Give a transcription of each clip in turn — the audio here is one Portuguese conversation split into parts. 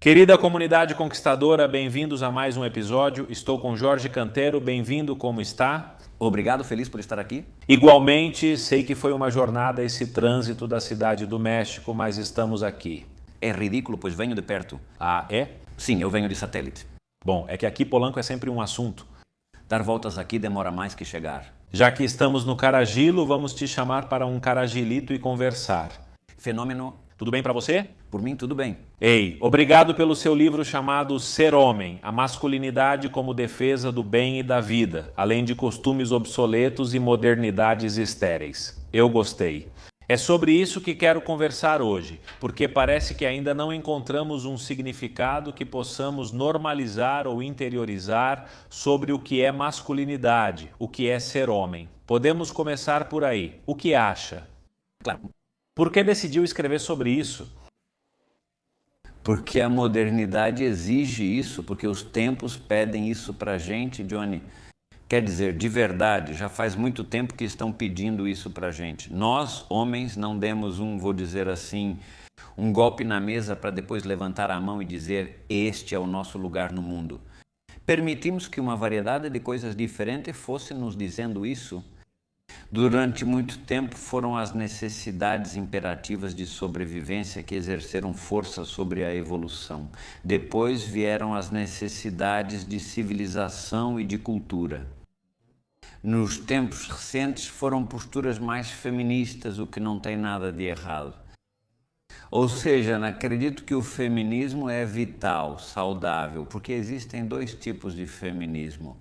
Querida comunidade conquistadora, bem-vindos a mais um episódio. Estou com Jorge Cantero, bem-vindo, como está? Obrigado, feliz por estar aqui. Igualmente, sei que foi uma jornada esse trânsito da cidade do México, mas estamos aqui. É ridículo, pois venho de perto. Ah, é? Sim, eu venho de satélite. Bom, é que aqui Polanco é sempre um assunto. Dar voltas aqui demora mais que chegar. Já que estamos no Caragilo, vamos te chamar para um caragilito e conversar. Fenômeno. Tudo bem para você? Por mim, tudo bem. Ei, obrigado pelo seu livro chamado Ser Homem, a masculinidade como defesa do bem e da vida, além de costumes obsoletos e modernidades estéreis. Eu gostei. É sobre isso que quero conversar hoje, porque parece que ainda não encontramos um significado que possamos normalizar ou interiorizar sobre o que é masculinidade, o que é ser homem. Podemos começar por aí. O que acha? Claro. Por que decidiu escrever sobre isso? Porque a modernidade exige isso, porque os tempos pedem isso pra gente, Johnny. Quer dizer, de verdade, já faz muito tempo que estão pedindo isso pra gente. Nós, homens, não demos vou dizer assim, um golpe na mesa para depois levantar a mão e dizer: este é o nosso lugar no mundo. Permitimos que uma variedade de coisas diferentes fosse nos dizendo isso. Durante muito tempo foram as necessidades imperativas de sobrevivência que exerceram força sobre a evolução. Depois vieram as necessidades de civilização e de cultura. Nos tempos recentes foram posturas mais feministas, o que não tem nada de errado. Ou seja, acredito que o feminismo é vital, saudável, porque existem dois tipos de feminismo.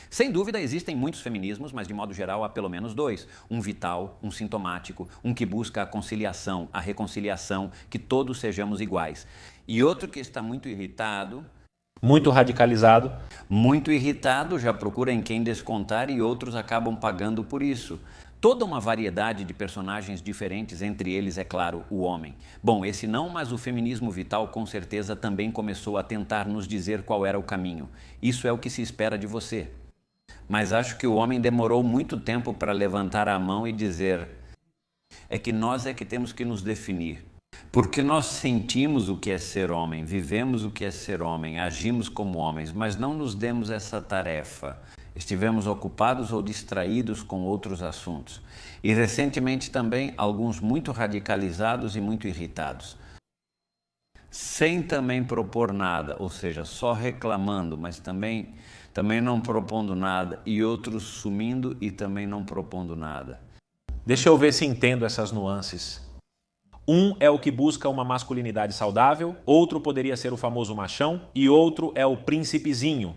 Sem dúvida, existem muitos feminismos, mas de modo geral há pelo menos dois. Um vital, um sintomático, um que busca a conciliação, a reconciliação, que todos sejamos iguais. E outro que está muito irritado. Muito radicalizado. Muito irritado, já procura em quem descontar e outros acabam pagando por isso. Toda uma variedade de personagens diferentes, entre eles, é claro, o homem. Bom, esse não, mas o feminismo vital com certeza também começou a tentar nos dizer qual era o caminho. Isso é o que se espera de você. Mas acho que o homem demorou muito tempo para levantar a mão e dizer: é que nós é que temos que nos definir. Porque nós sentimos o que é ser homem, vivemos o que é ser homem, agimos como homens, mas não nos demos essa tarefa. Estivemos ocupados ou distraídos com outros assuntos. E recentemente também alguns muito radicalizados e muito irritados. Sem também propor nada, ou seja, só reclamando, mas também não propondo nada, e outros sumindo e também não propondo nada. Deixa eu ver se entendo essas nuances. Um é o que busca uma masculinidade saudável, outro poderia ser o famoso machão e outro é o príncipezinho.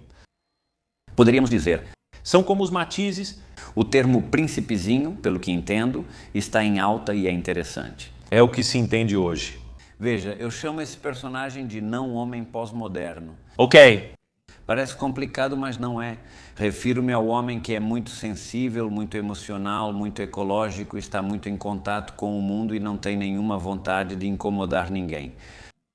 Poderíamos dizer. São como os matizes. O termo príncipezinho, pelo que entendo, está em alta e é interessante. É o que se entende hoje. Veja, eu chamo esse personagem de não homem pós-moderno. Ok. Parece complicado, mas não é. Refiro-me ao homem que é muito sensível, muito emocional, muito ecológico, está muito em contato com o mundo e não tem nenhuma vontade de incomodar ninguém.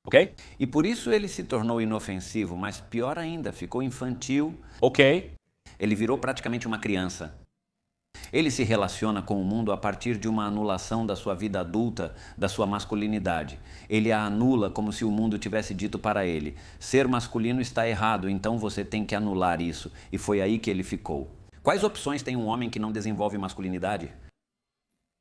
Ok? E por isso ele se tornou inofensivo, mas pior ainda, ficou infantil. Ok. Ele virou praticamente uma criança. Ele se relaciona com o mundo a partir de uma anulação da sua vida adulta, da sua masculinidade. Ele a anula como se o mundo tivesse dito para ele: ser masculino está errado, então você tem que anular isso. E foi aí que ele ficou. Quais opções tem um homem que não desenvolve masculinidade?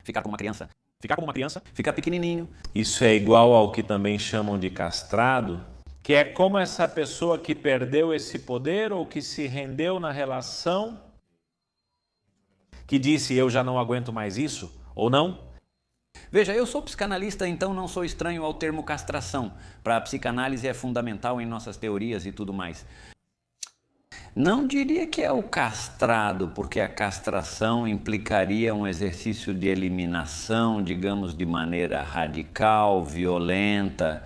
Ficar como uma criança. Ficar como uma criança? Ficar pequenininho. Isso é igual ao que também chamam de castrado, que é como essa pessoa que perdeu esse poder ou que se rendeu na relação, que disse: eu já não aguento mais isso, ou não? Veja, eu sou psicanalista, então não sou estranho ao termo castração. Para a psicanálise é fundamental em nossas teorias e tudo mais. Não diria que é o castrado, porque a castração implicaria um exercício de eliminação, digamos, de maneira radical, violenta,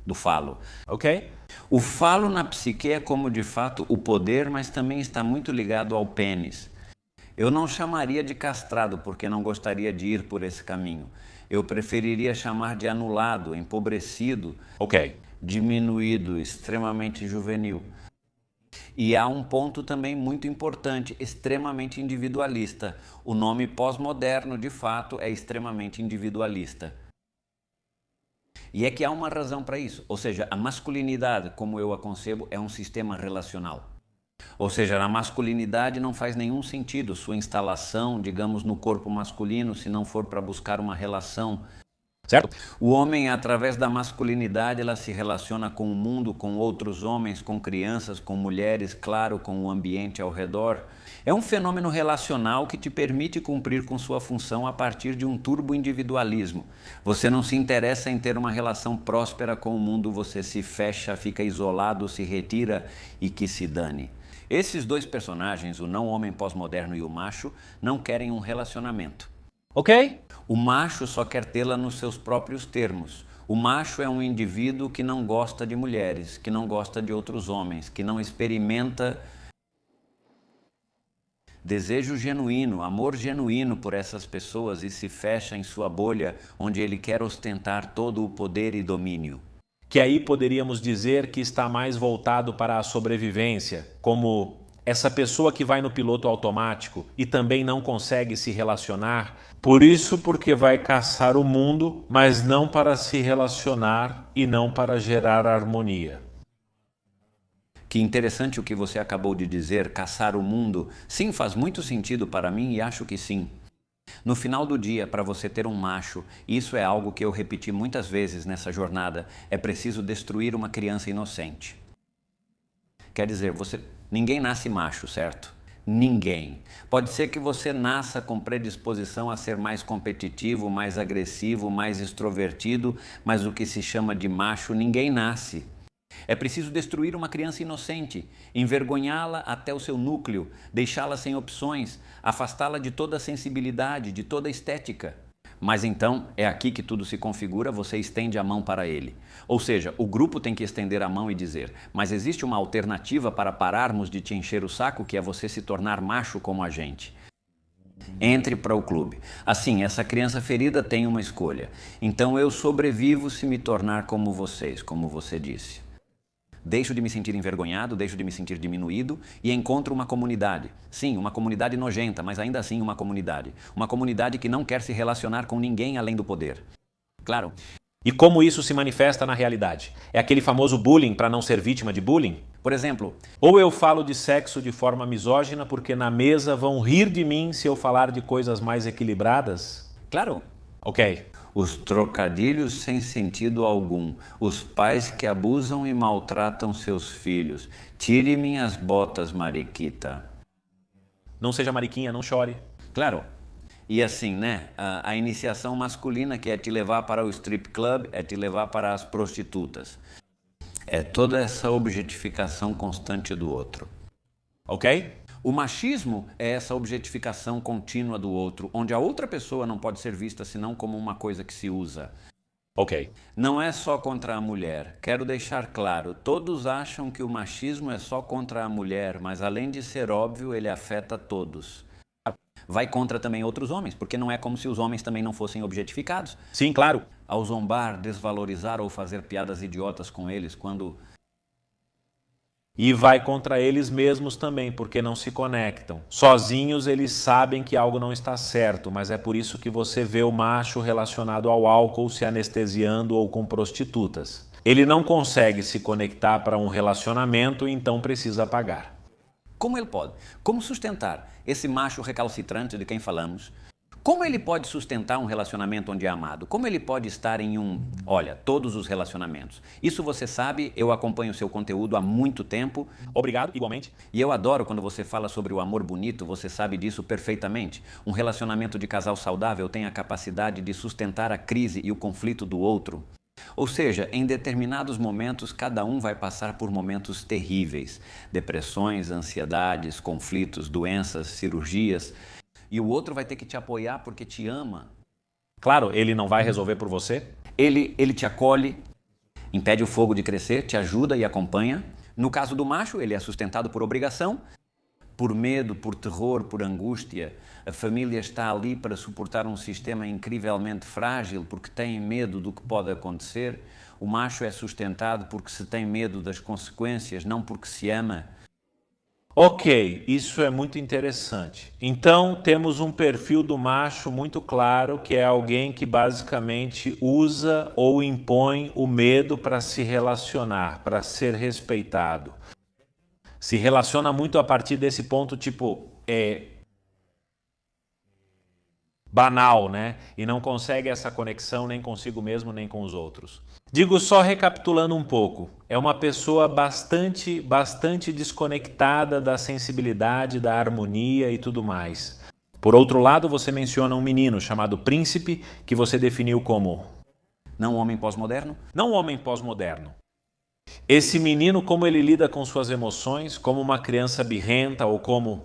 do falo. Ok? O falo na psique é como, de fato, o poder, mas também está muito ligado ao pênis. Eu não chamaria de castrado, porque não gostaria de ir por esse caminho. Eu preferiria chamar de anulado, empobrecido, ok, diminuído, extremamente juvenil. E há um ponto também muito importante, extremamente individualista. O nome pós-moderno, de fato, é extremamente individualista. E é que há uma razão para isso. Ou seja, a masculinidade, como eu a concebo, é um sistema relacional. Ou seja, a masculinidade não faz nenhum sentido sua instalação, digamos, no corpo masculino, se não for para buscar uma relação. Certo? O homem, através da masculinidade, ela se relaciona com o mundo, com outros homens, com crianças, com mulheres, claro, com o ambiente ao redor. É um fenômeno relacional que te permite cumprir com sua função a partir de um turbo-individualismo. Você não se interessa em ter uma relação próspera com o mundo, você se fecha, fica isolado, se retira e que se dane. Esses dois personagens, o não-homem pós-moderno e o macho, não querem um relacionamento. Ok? O macho só quer tê-la nos seus próprios termos. O macho é um indivíduo que não gosta de mulheres, que não gosta de outros homens, que não experimenta desejo genuíno, amor genuíno por essas pessoas e se fecha em sua bolha, onde ele quer ostentar todo o poder e domínio. Que aí poderíamos dizer que está mais voltado para a sobrevivência, como essa pessoa que vai no piloto automático e também não consegue se relacionar, por isso porque vai caçar o mundo, mas não para se relacionar e não para gerar harmonia. Que interessante o que você acabou de dizer, caçar o mundo. Sim, faz muito sentido para mim e acho que sim. No final do dia, para você ter um macho, isso é algo que eu repeti muitas vezes nessa jornada, é preciso destruir uma criança inocente. Quer dizer, ninguém nasce macho, certo? Ninguém. Pode ser que você nasça com predisposição a ser mais competitivo, mais agressivo, mais extrovertido, mas o que se chama de macho, ninguém nasce. É preciso destruir uma criança inocente, envergonhá-la até o seu núcleo, deixá-la sem opções, afastá-la de toda a sensibilidade, de toda a estética. Mas então, é aqui que tudo se configura, você estende a mão para ele. Ou seja, o grupo tem que estender a mão e dizer, mas existe uma alternativa para pararmos de te encher o saco, que é você se tornar macho como a gente. Entre para o clube. Assim, essa criança ferida tem uma escolha. Então eu sobrevivo se me tornar como vocês, como você disse. Deixo de me sentir envergonhado, deixo de me sentir diminuído e encontro uma comunidade. Sim, uma comunidade nojenta, mas ainda assim uma comunidade. Uma comunidade que não quer se relacionar com ninguém além do poder. Claro. E como isso se manifesta na realidade? É aquele famoso bullying para não ser vítima de bullying? Por exemplo, ou eu falo de sexo de forma misógina porque na mesa vão rir de mim se eu falar de coisas mais equilibradas? Claro. Ok. Os trocadilhos sem sentido algum, os pais que abusam e maltratam seus filhos. Tire minhas botas, mariquita. Não seja mariquinha, não chore. Claro. E assim, né? A iniciação masculina que é te levar para o strip club, é te levar para as prostitutas. É toda essa objetificação constante do outro. Ok? O machismo é essa objetificação contínua do outro, onde a outra pessoa não pode ser vista senão como uma coisa que se usa. Ok. Não é só contra a mulher. Quero deixar claro, todos acham que o machismo é só contra a mulher, mas além de ser óbvio, ele afeta todos. Vai contra também outros homens, porque não é como se os homens também não fossem objetificados. Sim, claro. Ao zombar, desvalorizar ou fazer piadas idiotas com eles, quando... E vai contra eles mesmos também, porque não se conectam. Sozinhos eles sabem que algo não está certo, mas é por isso que você vê o macho relacionado ao álcool se anestesiando ou com prostitutas. Ele não consegue se conectar para um relacionamento, então precisa pagar. Como ele pode? Como sustentar esse macho recalcitrante de quem falamos? Como ele pode sustentar um relacionamento onde é amado? Como ele pode estar em todos os relacionamentos? Isso você sabe, eu acompanho o seu conteúdo há muito tempo. Obrigado, igualmente. E eu adoro quando você fala sobre o amor bonito, você sabe disso perfeitamente. Um relacionamento de casal saudável tem a capacidade de sustentar a crise e o conflito do outro. Ou seja, em determinados momentos, cada um vai passar por momentos terríveis. Depressões, ansiedades, conflitos, doenças, cirurgias... E o outro vai ter que te apoiar porque te ama. Claro, ele não vai resolver por você. Ele te acolhe, impede o fogo de crescer, te ajuda e acompanha. No caso do macho, ele é sustentado por obrigação, por medo, por terror, por angústia. A família está ali para suportar um sistema incrivelmente frágil porque tem medo do que pode acontecer. O macho é sustentado porque se tem medo das consequências, não porque se ama. Ok, isso é muito interessante. Então, temos um perfil do macho muito claro, que é alguém que basicamente usa ou impõe o medo para se relacionar, para ser respeitado. Se relaciona muito a partir desse ponto, tipo, banal, né? E não consegue essa conexão nem consigo mesmo, nem com os outros. Digo só recapitulando um pouco, é uma pessoa bastante desconectada da sensibilidade, da harmonia e tudo mais. Por outro lado, você menciona um menino chamado Príncipe, que você definiu como Não homem pós-moderno? não homem pós-moderno. Esse menino, como ele lida com suas emoções, como uma criança birrenta ou como...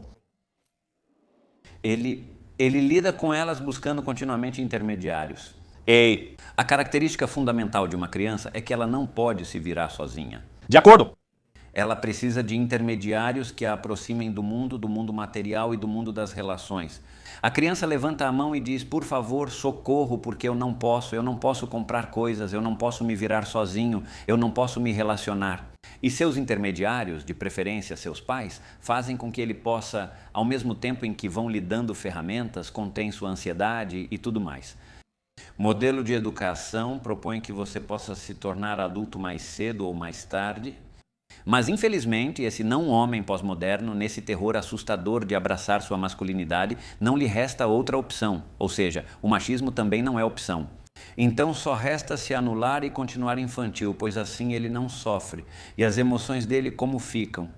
Ele lida com elas buscando continuamente intermediários. Ei, A característica fundamental de uma criança é que ela não pode se virar sozinha. de acordo. Ela precisa de intermediários que a aproximem do mundo material e do mundo das relações. A criança levanta a mão e diz, por favor, socorro, porque eu não posso comprar coisas, eu não posso me virar sozinho, eu não posso me relacionar. E seus intermediários, de preferência seus pais, fazem com que ele possa, ao mesmo tempo em que vão lhe dando ferramentas, contém sua ansiedade e tudo mais. Modelo de educação propõe que você possa se tornar adulto mais cedo ou mais tarde, mas infelizmente esse não homem pós-moderno, nesse terror assustador de abraçar sua masculinidade, não lhe resta outra opção, ou seja, o machismo também não é opção. Então só resta se anular e continuar infantil, pois assim ele não sofre. E as emoções dele como ficam?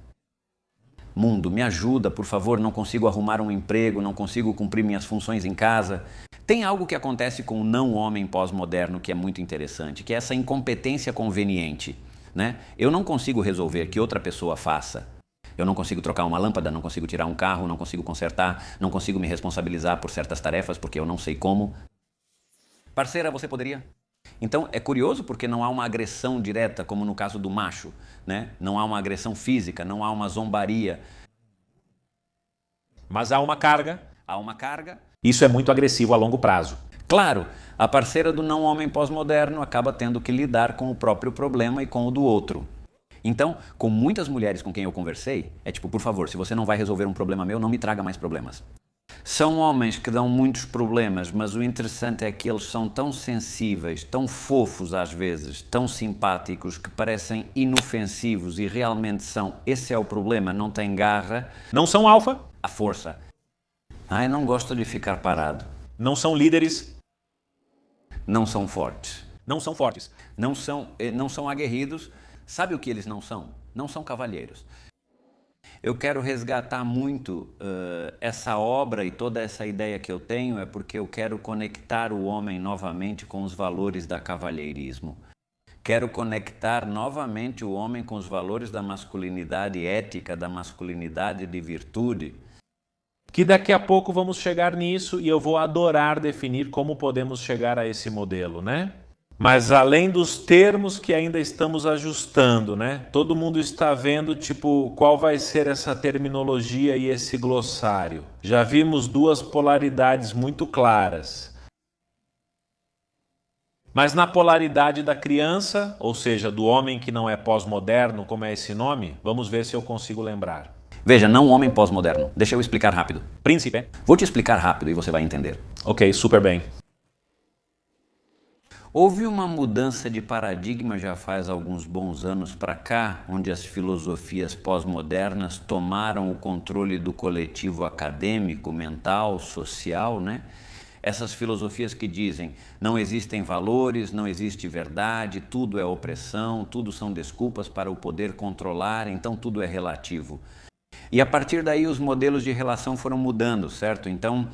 Mundo, me ajuda, por favor, não consigo arrumar um emprego, não consigo cumprir minhas funções em casa. Tem algo que acontece com o não homem pós-moderno que é muito interessante, que é essa incompetência conveniente, né? Eu não consigo resolver que outra pessoa faça. Eu não consigo trocar uma lâmpada, não consigo tirar um carro, não consigo consertar, não consigo me responsabilizar por certas tarefas porque eu não sei como. Parceira, você poderia? Então é curioso porque não há uma agressão direta, como no caso do macho, né? Não há uma agressão física, não há uma zombaria. Mas há uma carga. Há uma carga. Isso é muito agressivo a longo prazo. Claro, a parceira do não homem pós-moderno acaba tendo que lidar com o próprio problema e com o do outro. Então, com muitas mulheres com quem eu conversei, é tipo, por favor, se você não vai resolver um problema meu, não me traga mais problemas. São homens que dão muitos problemas, mas o interessante é que eles são tão sensíveis, tão fofos às vezes, tão simpáticos, que parecem inofensivos e realmente são. Esse é o problema, não tem garra. Não são alfa, A força. Ai, não gosto de ficar parado. não são líderes, Não são fortes. não são fortes. Não são aguerridos. Sabe o que eles não são? Não são cavalheiros. Eu quero resgatar muito essa obra e toda essa ideia que eu tenho é porque eu quero conectar o homem novamente com os valores da cavalheirismo. Quero conectar novamente o homem com os valores da masculinidade ética, da masculinidade de virtude. Que daqui a pouco vamos chegar nisso e eu vou adorar definir como podemos chegar a esse modelo, né? Mas além dos termos que ainda estamos ajustando, né? Todo mundo está vendo, tipo, qual vai ser essa terminologia e esse glossário. Já vimos duas polaridades muito claras. Mas na polaridade da criança, ou seja, do homem que não é pós-moderno, como é esse nome, vamos ver se eu consigo lembrar. Veja, não homem pós-moderno. Deixa eu explicar rápido. Príncipe. Vou te explicar rápido e você vai entender. Ok, super bem. Houve uma mudança de paradigma já faz alguns bons anos para cá, onde as filosofias pós-modernas tomaram o controle do coletivo acadêmico, mental, social, né? Essas filosofias que dizem não existem valores, não existe verdade, tudo é opressão, tudo são desculpas para o poder controlar, então tudo é relativo. E a partir daí os modelos de relação foram mudando, certo? Então,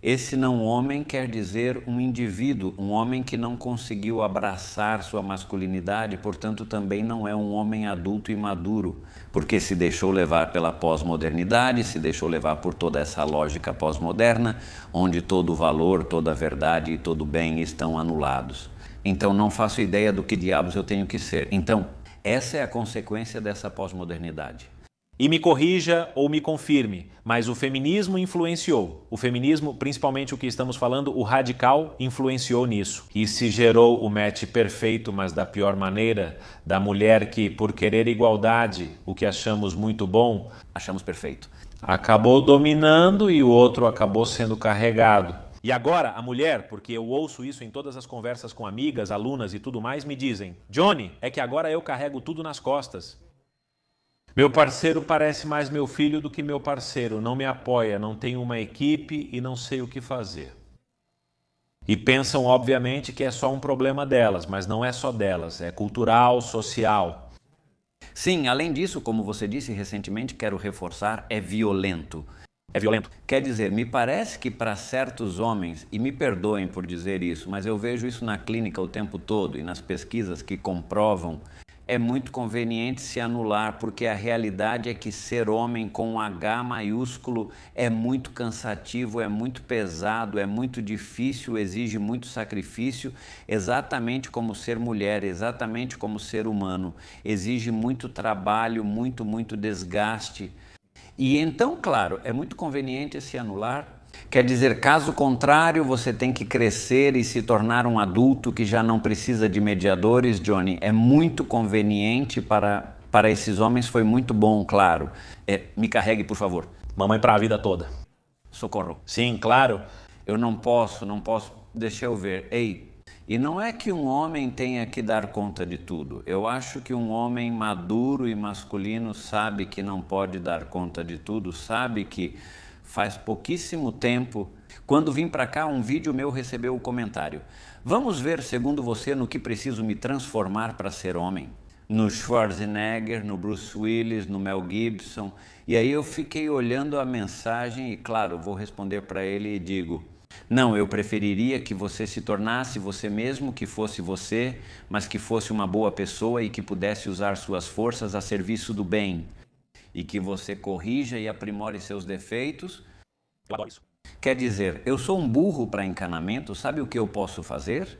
esse não homem quer dizer um indivíduo, um homem que não conseguiu abraçar sua masculinidade, portanto também não é um homem adulto e maduro, porque se deixou levar pela pós-modernidade, se deixou levar por toda essa lógica pós-moderna, onde todo o valor, toda a verdade e todo o bem estão anulados. Então não faço ideia do que diabos eu tenho que ser. Então, essa é a consequência dessa pós-modernidade. E me corrija ou me confirme, mas o feminismo influenciou. O feminismo, principalmente o que estamos falando, o radical, influenciou nisso. E se gerou o match perfeito, mas da pior maneira, da mulher que, por querer igualdade, o que achamos muito bom, Achamos perfeito. acabou dominando e o outro acabou sendo carregado. E agora a mulher, porque eu ouço isso em todas as conversas com amigas, alunas e tudo mais, me dizem: Johnny, é que agora eu carrego tudo nas costas. Meu parceiro parece mais meu filho do que meu parceiro, não me apoia, não tem uma equipe e não sei o que fazer. E pensam, obviamente, que é só um problema delas, mas não é só delas, é cultural, social. Sim, além disso, como você disse recentemente, quero reforçar, é violento. É violento. Quer dizer, me parece que para certos homens, e me perdoem por dizer isso, mas eu vejo isso na clínica o tempo todo e nas pesquisas que comprovam, é muito conveniente se anular, porque a realidade é que ser homem com um H maiúsculo é muito cansativo, é muito pesado, é muito difícil, exige muito sacrifício, exatamente como ser mulher, exatamente como ser humano. Exige muito trabalho, muito desgaste. E então, claro, é muito conveniente se anular. Quer dizer, caso contrário, você tem que crescer e se tornar um adulto que já não precisa de mediadores, Johnny. É muito conveniente para esses homens, foi muito bom, claro. Me carregue, por favor. Mamãe para a vida toda. Socorro. Sim, claro. Eu não posso, deixa eu ver. Ei, e não é que um homem tenha que dar conta de tudo. Eu acho que um homem maduro e masculino sabe que não pode dar conta de tudo, sabe que faz pouquíssimo tempo, quando vim para cá, um vídeo meu recebeu o comentário: vamos ver, segundo você, no que preciso me transformar para ser homem? No Schwarzenegger, no Bruce Willis, no Mel Gibson. E aí eu fiquei olhando a mensagem e, claro, vou responder para ele e digo: não, eu preferiria que você se tornasse você mesmo, que fosse você, mas que fosse uma boa pessoa e que pudesse usar suas forças a serviço do bem. E que você corrija e aprimore seus defeitos. Eu adoro isso. Quer dizer, eu sou um burro para encanamento, sabe o que eu posso fazer?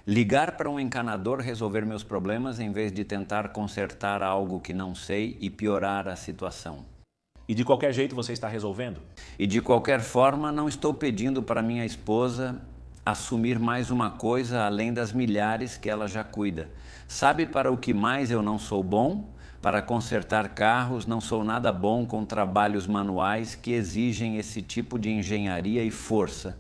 Ligar para um encanador, resolver meus problemas, em vez de tentar consertar algo que não sei e piorar a situação. E de qualquer jeito você está resolvendo? E de qualquer forma, não estou pedindo para minha esposa assumir mais uma coisa além das milhares que ela já cuida. Sabe para o que mais eu não sou bom? Para consertar carros, não sou nada bom com trabalhos manuais que exigem esse tipo de engenharia e força.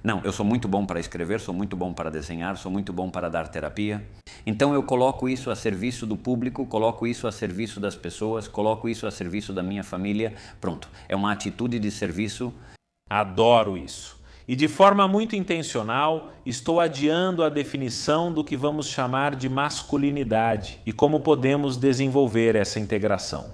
Não, eu sou muito bom para escrever, sou muito bom para desenhar, sou muito bom para dar terapia. Então eu coloco isso a serviço do público, coloco isso a serviço das pessoas, coloco isso a serviço da minha família. Pronto, é uma atitude de serviço. Adoro isso. E de forma muito intencional, estou adiando a definição do que vamos chamar de masculinidade e como podemos desenvolver essa integração.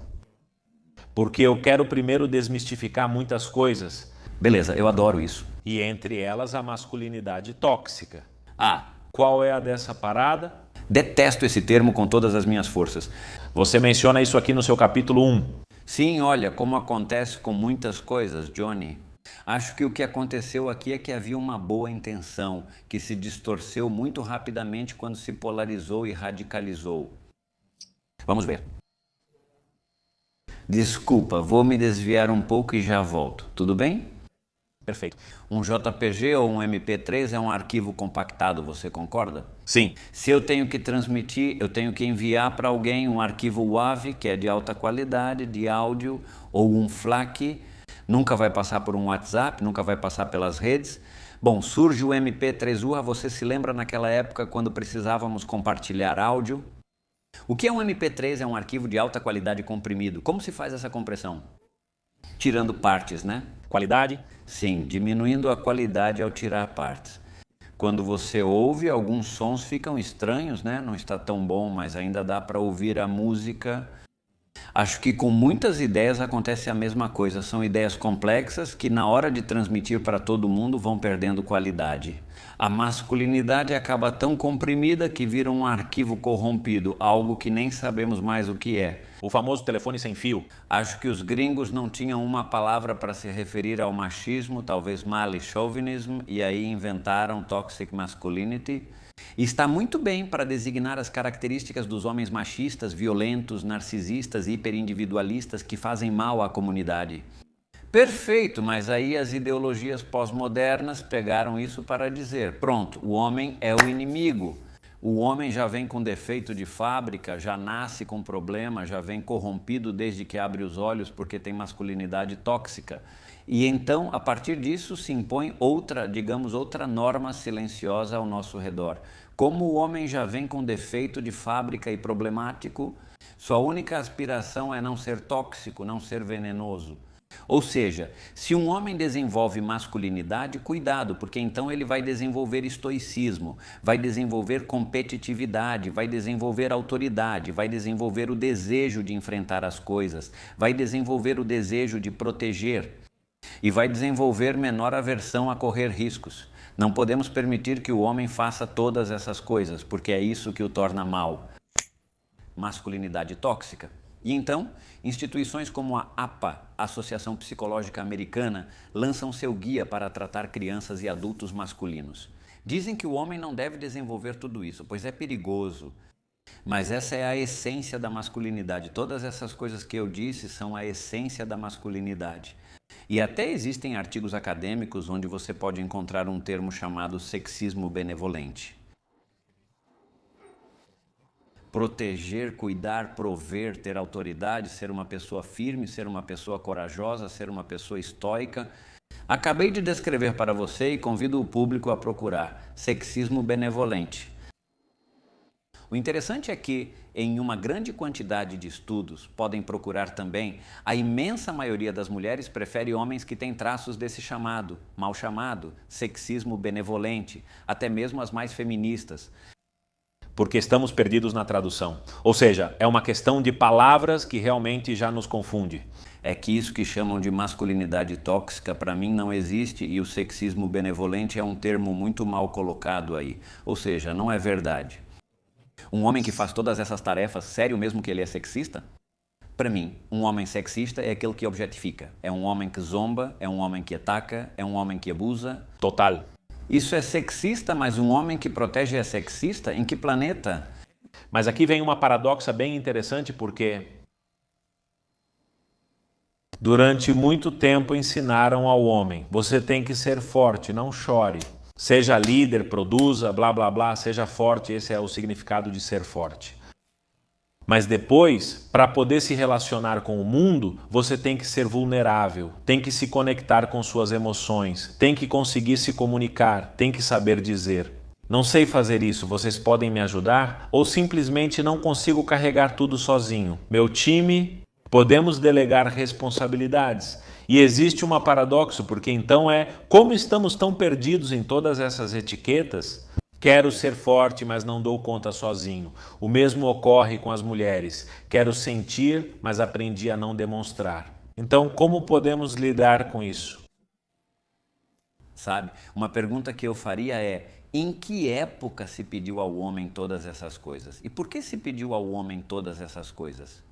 Porque eu quero primeiro desmistificar muitas coisas. Beleza, eu adoro isso. E entre elas a masculinidade tóxica. Ah, qual é a dessa parada? Detesto esse termo com todas as minhas forças. Você menciona isso aqui no seu capítulo 1. Sim, olha, como acontece com muitas coisas, Johnny. Acho que o que aconteceu aqui é que havia uma boa intenção, que se distorceu muito rapidamente quando se polarizou e radicalizou. Vamos ver. Desculpa, vou me desviar um pouco e já volto. Tudo bem? Perfeito. Um JPG ou um MP3 é um arquivo compactado, você concorda? Sim. Se eu tenho que transmitir, eu tenho que enviar para alguém um arquivo WAV, que é de alta qualidade, de áudio, ou um FLAC, nunca vai passar por um WhatsApp, nunca vai passar pelas redes. Bom, surge o MP3U, você se lembra naquela época quando precisávamos compartilhar áudio? O que é um MP3? É um arquivo de alta qualidade comprimido. Como se faz essa compressão? Tirando partes, né? Qualidade? Sim, diminuindo a qualidade ao tirar partes. Quando você ouve, alguns sons ficam estranhos, né? Não está tão bom, mas ainda dá para ouvir a música. Acho que com muitas ideias acontece a mesma coisa. São ideias complexas que na hora de transmitir para todo mundo vão perdendo qualidade. A masculinidade acaba tão comprimida que vira um arquivo corrompido, algo que nem sabemos mais o que é. O famoso telefone sem fio. Acho que os gringos não tinham uma palavra para se referir ao machismo, talvez male chauvinism, e aí inventaram toxic masculinity. E está muito bem para designar as características dos homens machistas, violentos, narcisistas e hiperindividualistas que fazem mal à comunidade. Perfeito, mas aí as ideologias pós-modernas pegaram isso para dizer, pronto, o homem é o inimigo. O homem já vem com defeito de fábrica, já nasce com problema, já vem corrompido desde que abre os olhos porque tem masculinidade tóxica. E então, a partir disso, se impõe outra, digamos, outra norma silenciosa ao nosso redor. Como o homem já vem com defeito de fábrica e problemático, sua única aspiração é não ser tóxico, não ser venenoso. Ou seja, se um homem desenvolve masculinidade, cuidado, porque então ele vai desenvolver estoicismo, vai desenvolver competitividade, vai desenvolver autoridade, vai desenvolver o desejo de enfrentar as coisas, vai desenvolver o desejo de proteger e vai desenvolver menor aversão a correr riscos. Não podemos permitir que o homem faça todas essas coisas, porque é isso que o torna mau. Masculinidade tóxica. E então, instituições como a APA, Associação Psicológica Americana, lançam seu guia para tratar crianças e adultos masculinos. Dizem que o homem não deve desenvolver tudo isso, pois é perigoso. Mas essa é a essência da masculinidade. Todas essas coisas que eu disse são a essência da masculinidade. E até existem artigos acadêmicos onde você pode encontrar um termo chamado sexismo benevolente. Proteger, cuidar, prover, ter autoridade, ser uma pessoa firme, ser uma pessoa corajosa, ser uma pessoa estoica. Acabei de descrever para você e convido o público a procurar sexismo benevolente. O interessante é que, em uma grande quantidade de estudos, podem procurar também, a imensa maioria das mulheres prefere homens que têm traços desse chamado, mal chamado, sexismo benevolente, até mesmo as mais feministas. Porque estamos perdidos na tradução. Ou seja, é uma questão de palavras que realmente já nos confunde. É que isso que chamam de masculinidade tóxica para mim não existe e o sexismo benevolente é um termo muito mal colocado aí. Ou seja, não é verdade. Um homem que faz todas essas tarefas, sério mesmo que ele é sexista? Para mim, um homem sexista é aquele que objetifica. É um homem que zomba, é um homem que ataca, é um homem que abusa. Total. Isso é sexista, mas um homem que protege é sexista? Em que planeta? Mas aqui vem uma paradoxa bem interessante porque durante muito tempo ensinaram ao homem, você tem que ser forte, não chore. Seja líder, produza, blá blá blá, seja forte, esse é o significado de ser forte. Mas depois, para poder se relacionar com o mundo, você tem que ser vulnerável, tem que se conectar com suas emoções, tem que conseguir se comunicar, tem que saber dizer. Não sei fazer isso, vocês podem me ajudar? Ou simplesmente não consigo carregar tudo sozinho. Meu time, podemos delegar responsabilidades. E existe um paradoxo, porque então como estamos tão perdidos em todas essas etiquetas? Quero ser forte, mas não dou conta sozinho. O mesmo ocorre com as mulheres. Quero sentir, mas aprendi a não demonstrar. Então, como podemos lidar com isso? Sabe, uma pergunta que eu faria é, em que época se pediu ao homem todas essas coisas? E por que se pediu ao homem todas essas coisas?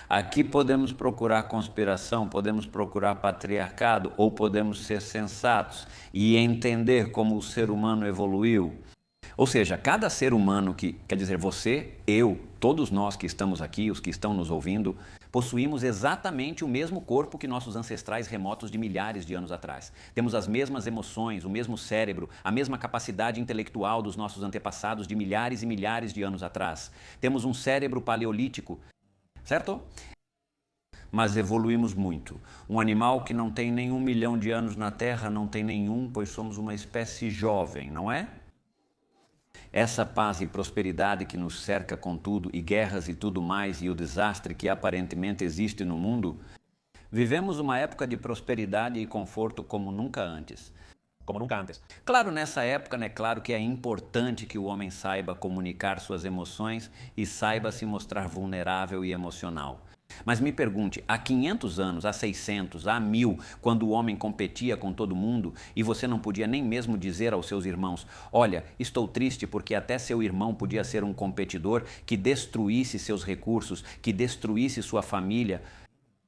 Aqui podemos procurar conspiração, podemos procurar patriarcado ou podemos ser sensatos e entender como o ser humano evoluiu. Ou seja, cada ser humano quer dizer, você, eu, todos nós que estamos aqui, os que estão nos ouvindo, possuímos exatamente o mesmo corpo que nossos ancestrais remotos de milhares de anos atrás. Temos as mesmas emoções, o mesmo cérebro, a mesma capacidade intelectual dos nossos antepassados de milhares e milhares de anos atrás. Temos um cérebro paleolítico, certo? Mas evoluímos muito. Um animal que não tem nenhum milhão de anos na Terra não tem nenhum, pois somos uma espécie jovem, não é? Essa paz e prosperidade que nos cerca com tudo, e guerras e tudo mais, e o desastre que aparentemente existe no mundo, vivemos uma época de prosperidade e conforto como nunca antes. Como nunca antes. Claro, nessa época, né, claro que é importante que o homem saiba comunicar suas emoções e saiba se mostrar vulnerável e emocional. Mas me pergunte, há 500 anos, há 600, há 1000, quando o homem competia com todo mundo e você não podia nem mesmo dizer aos seus irmãos, olha, estou triste porque até seu irmão podia ser um competidor que destruísse seus recursos, que destruísse sua família,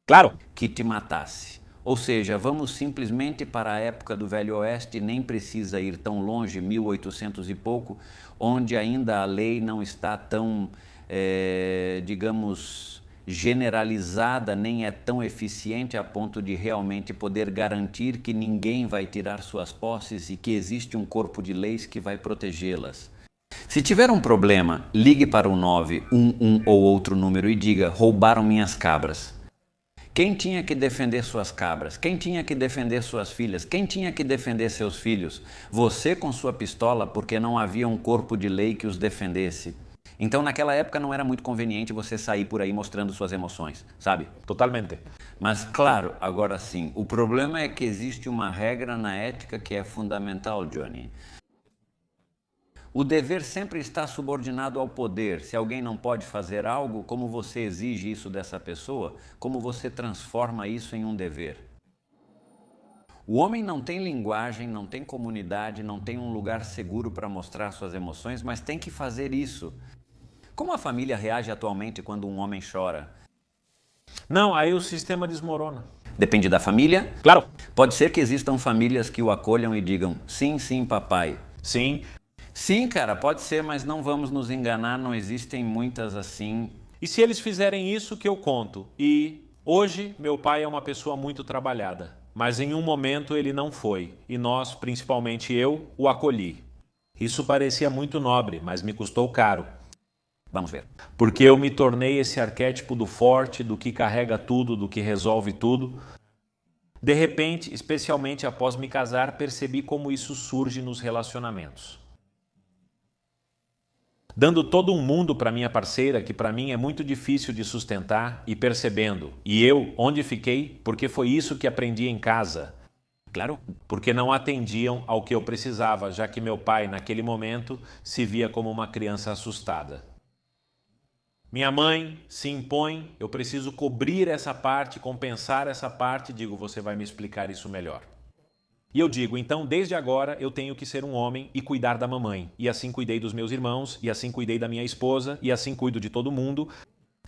claro, que te matasse. Ou seja, vamos simplesmente para a época do Velho Oeste, nem precisa ir tão longe, 1800 e pouco, onde ainda a lei não está tão, digamos, generalizada, nem é tão eficiente a ponto de realmente poder garantir que ninguém vai tirar suas posses e que existe um corpo de leis que vai protegê-las. Se tiver um problema, ligue para o 911 ou outro número e diga: roubaram minhas cabras. Quem tinha que defender suas cabras? Quem tinha que defender suas filhas? Quem tinha que defender seus filhos? Você com sua pistola, porque não havia um corpo de lei que os defendesse. Então, naquela época, não era muito conveniente você sair por aí mostrando suas emoções, sabe? Totalmente. Mas, claro, agora sim, o problema é que existe uma regra na ética que é fundamental, Johnny. O dever sempre está subordinado ao poder. Se alguém não pode fazer algo, como você exige isso dessa pessoa, como você transforma isso em um dever? O homem não tem linguagem, não tem comunidade, não tem um lugar seguro para mostrar suas emoções, mas tem que fazer isso. Como a família reage atualmente quando um homem chora? Não, aí o sistema desmorona. Depende da família? Claro. Pode ser que existam famílias que o acolham e digam: sim, sim, papai. Sim. Sim, cara, pode ser, mas não vamos nos enganar, não existem muitas assim. E se eles fizerem isso que eu conto? E hoje meu pai é uma pessoa muito trabalhada, mas em um momento ele não foi, e nós, principalmente eu, o acolhi. Isso parecia muito nobre, mas me custou caro. Vamos ver. Porque eu me tornei esse arquétipo do forte, do que carrega tudo, do que resolve tudo. De repente, especialmente após me casar, percebi como isso surge nos relacionamentos. Dando todo um mundo para minha parceira, que para mim é muito difícil de sustentar, e percebendo. E eu, onde fiquei? Porque foi isso que aprendi em casa. Claro. Porque não atendiam ao que eu precisava, já que meu pai, naquele momento, se via como uma criança assustada. Minha mãe se impõe, eu preciso cobrir essa parte, compensar essa parte, digo, você vai me explicar isso melhor. E eu digo, então, desde agora eu tenho que ser um homem e cuidar da mamãe. E assim cuidei dos meus irmãos, e assim cuidei da minha esposa, e assim cuido de todo mundo.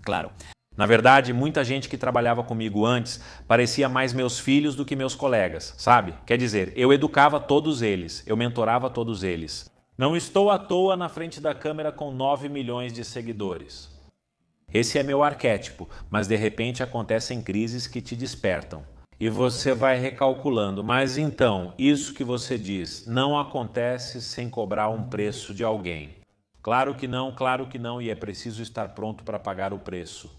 Claro. Na verdade, muita gente que trabalhava comigo antes parecia mais meus filhos do que meus colegas, sabe? Quer dizer, eu educava todos eles, eu mentorava todos eles. Não estou à toa na frente da câmera com 9 milhões de seguidores. Esse é meu arquétipo, mas de repente acontecem crises que te despertam. E você vai recalculando, mas então, isso que você diz não acontece sem cobrar um preço de alguém. Claro que não, e é preciso estar pronto para pagar o preço.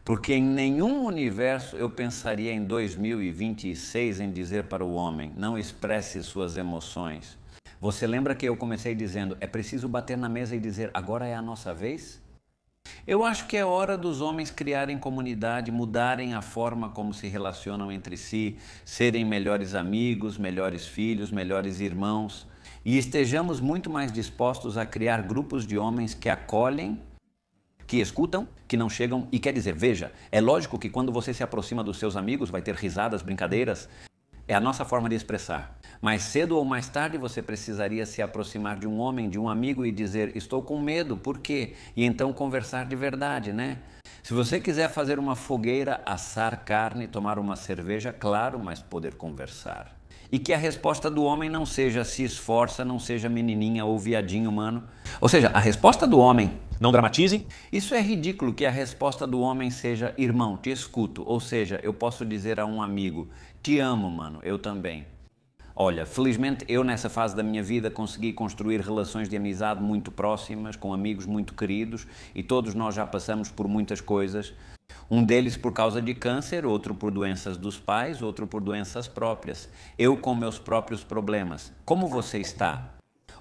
Porque em nenhum universo eu pensaria em 2026 em dizer para o homem: não expresse suas emoções. Você lembra que eu comecei dizendo: é preciso bater na mesa e dizer, agora é a nossa vez? Eu acho que é hora dos homens criarem comunidade, mudarem a forma como se relacionam entre si, serem melhores amigos, melhores filhos, melhores irmãos, e estejamos muito mais dispostos a criar grupos de homens que acolhem, que escutam, que não chegam. E quer dizer, veja, é lógico que quando você se aproxima dos seus amigos, vai ter risadas, brincadeiras, é a nossa forma de expressar. Mais cedo ou mais tarde você precisaria se aproximar de um homem, de um amigo e dizer: estou com medo, por quê? E então conversar de verdade, né? Se você quiser fazer uma fogueira, assar carne, tomar uma cerveja, claro, mas poder conversar. E que a resposta do homem não seja se esforça, não seja menininha ou viadinho, mano. Ou seja, a resposta do homem... Não dramatizem. Isso é ridículo, que a resposta do homem seja: irmão, te escuto. Ou seja, eu posso dizer a um amigo: te amo, mano, eu também. Olha, felizmente eu nessa fase da minha vida consegui construir relações de amizade muito próximas, com amigos muito queridos, e todos nós já passamos por muitas coisas. Um deles por causa de câncer, outro por doenças dos pais, outro por doenças próprias. Eu com meus próprios problemas. Como você está?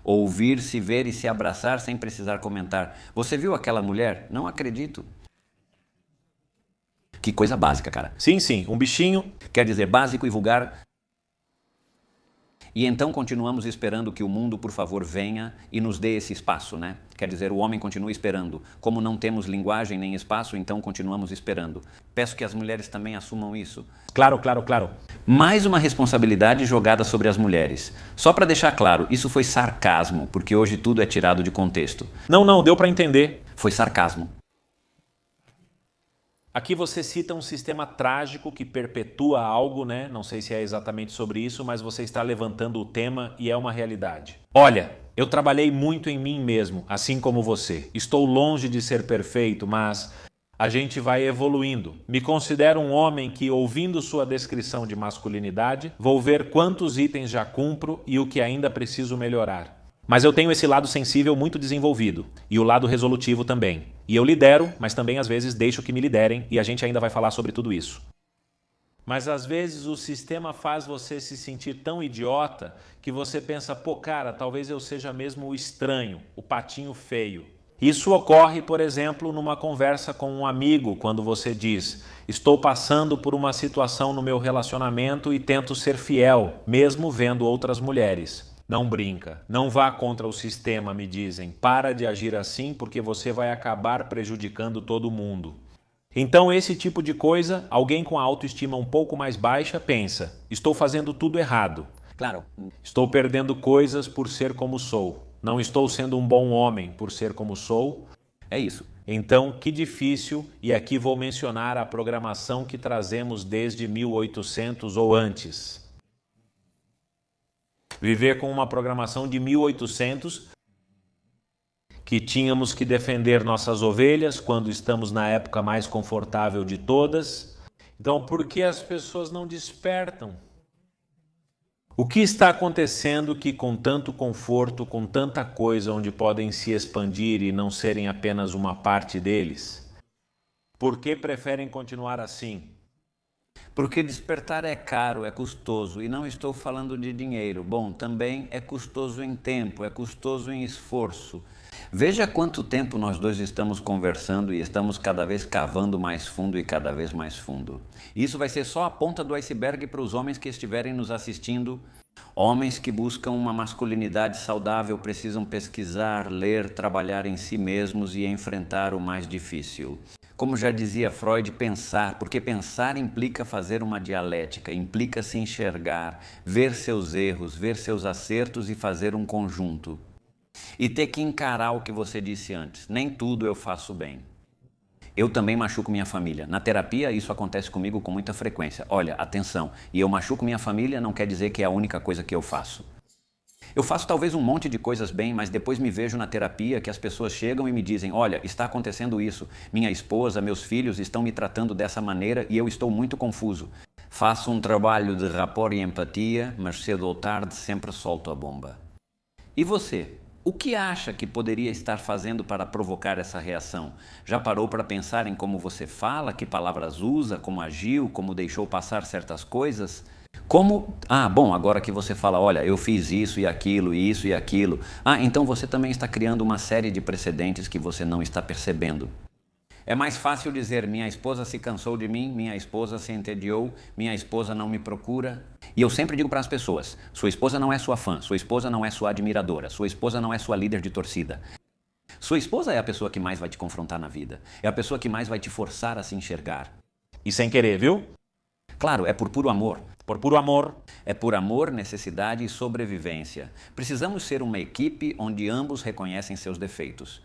Ouvir, se ver e se abraçar sem precisar comentar. Você viu aquela mulher? Não acredito. Que coisa básica, cara. Sim, um bichinho. Quer dizer, básico e vulgar. E então continuamos esperando que o mundo, por favor, venha e nos dê esse espaço, né? Quer dizer, o homem continua esperando. Como não temos linguagem nem espaço, então continuamos esperando. Peço que as mulheres também assumam isso. Claro. Mais uma responsabilidade jogada sobre as mulheres. Só para deixar claro, isso foi sarcasmo, porque hoje tudo é tirado de contexto. Não, deu para entender. Foi sarcasmo. Aqui você cita um sistema trágico que perpetua algo, né? Não sei se é exatamente sobre isso, mas você está levantando o tema e é uma realidade. Olha, eu trabalhei muito em mim mesmo, assim como você. Estou longe de ser perfeito, mas a gente vai evoluindo. Me considero um homem que, ouvindo sua descrição de masculinidade, vou ver quantos itens já cumpro e o que ainda preciso melhorar. Mas eu tenho esse lado sensível muito desenvolvido, e o lado resolutivo também. E eu lidero, mas também às vezes deixo que me liderem, e a gente ainda vai falar sobre tudo isso. Mas às vezes o sistema faz você se sentir tão idiota que você pensa, pô cara, talvez eu seja mesmo o estranho, o patinho feio. Isso ocorre, por exemplo, numa conversa com um amigo, quando você diz: estou passando por uma situação no meu relacionamento e tento ser fiel, mesmo vendo outras mulheres. Não brinca, não vá contra o sistema, me dizem. Para de agir assim porque você vai acabar prejudicando todo mundo. Então esse tipo de coisa, alguém com a autoestima um pouco mais baixa pensa: estou fazendo tudo errado. Claro. Estou perdendo coisas por ser como sou. Não estou sendo um bom homem por ser como sou. É isso. Então, que difícil, e aqui vou mencionar a programação que trazemos desde 1800 ou antes. Viver com uma programação de 1800, que tínhamos que defender nossas ovelhas quando estamos na época mais confortável de todas. Então, por que as pessoas não despertam? O que está acontecendo que com tanto conforto, com tanta coisa onde podem se expandir e não serem apenas uma parte deles? Por que preferem continuar assim? Porque despertar é caro, é custoso, e não estou falando de dinheiro. Bom, também é custoso em tempo, é custoso em esforço. Veja quanto tempo nós dois estamos conversando e estamos cada vez cavando mais fundo e cada vez mais fundo. Isso vai ser só a ponta do iceberg para os homens que estiverem nos assistindo. Homens que buscam uma masculinidade saudável precisam pesquisar, ler, trabalhar em si mesmos e enfrentar o mais difícil. Como já dizia Freud, pensar, porque pensar implica fazer uma dialética, implica se enxergar, ver seus erros, ver seus acertos e fazer um conjunto. E ter que encarar o que você disse antes, nem tudo eu faço bem. Eu também machuco minha família. Na terapia isso acontece comigo com muita frequência. Olha, atenção, e eu machuco minha família não quer dizer que é a única coisa que eu faço. Eu faço talvez um monte de coisas bem, mas depois me vejo na terapia que as pessoas chegam e me dizem: olha, está acontecendo isso, minha esposa, meus filhos estão me tratando dessa maneira e eu estou muito confuso. Faço um trabalho de rapport e empatia, mas cedo ou tarde sempre solto a bomba. E você? O que acha que poderia estar fazendo para provocar essa reação? Já parou para pensar em como você fala, que palavras usa, como agiu, como deixou passar certas coisas? Como... bom, agora que você fala, olha, eu fiz isso e aquilo, então você também está criando uma série de precedentes que você não está percebendo. É mais fácil dizer: minha esposa se cansou de mim, minha esposa se entediou, minha esposa não me procura. E eu sempre digo para as pessoas: sua esposa não é sua fã, sua esposa não é sua admiradora, sua esposa não é sua líder de torcida. Sua esposa é a pessoa que mais vai te confrontar na vida, é a pessoa que mais vai te forçar a se enxergar. E sem querer, viu? Claro, é por puro amor. Por puro amor. É por amor, necessidade e sobrevivência. Precisamos ser uma equipe onde ambos reconhecem seus defeitos.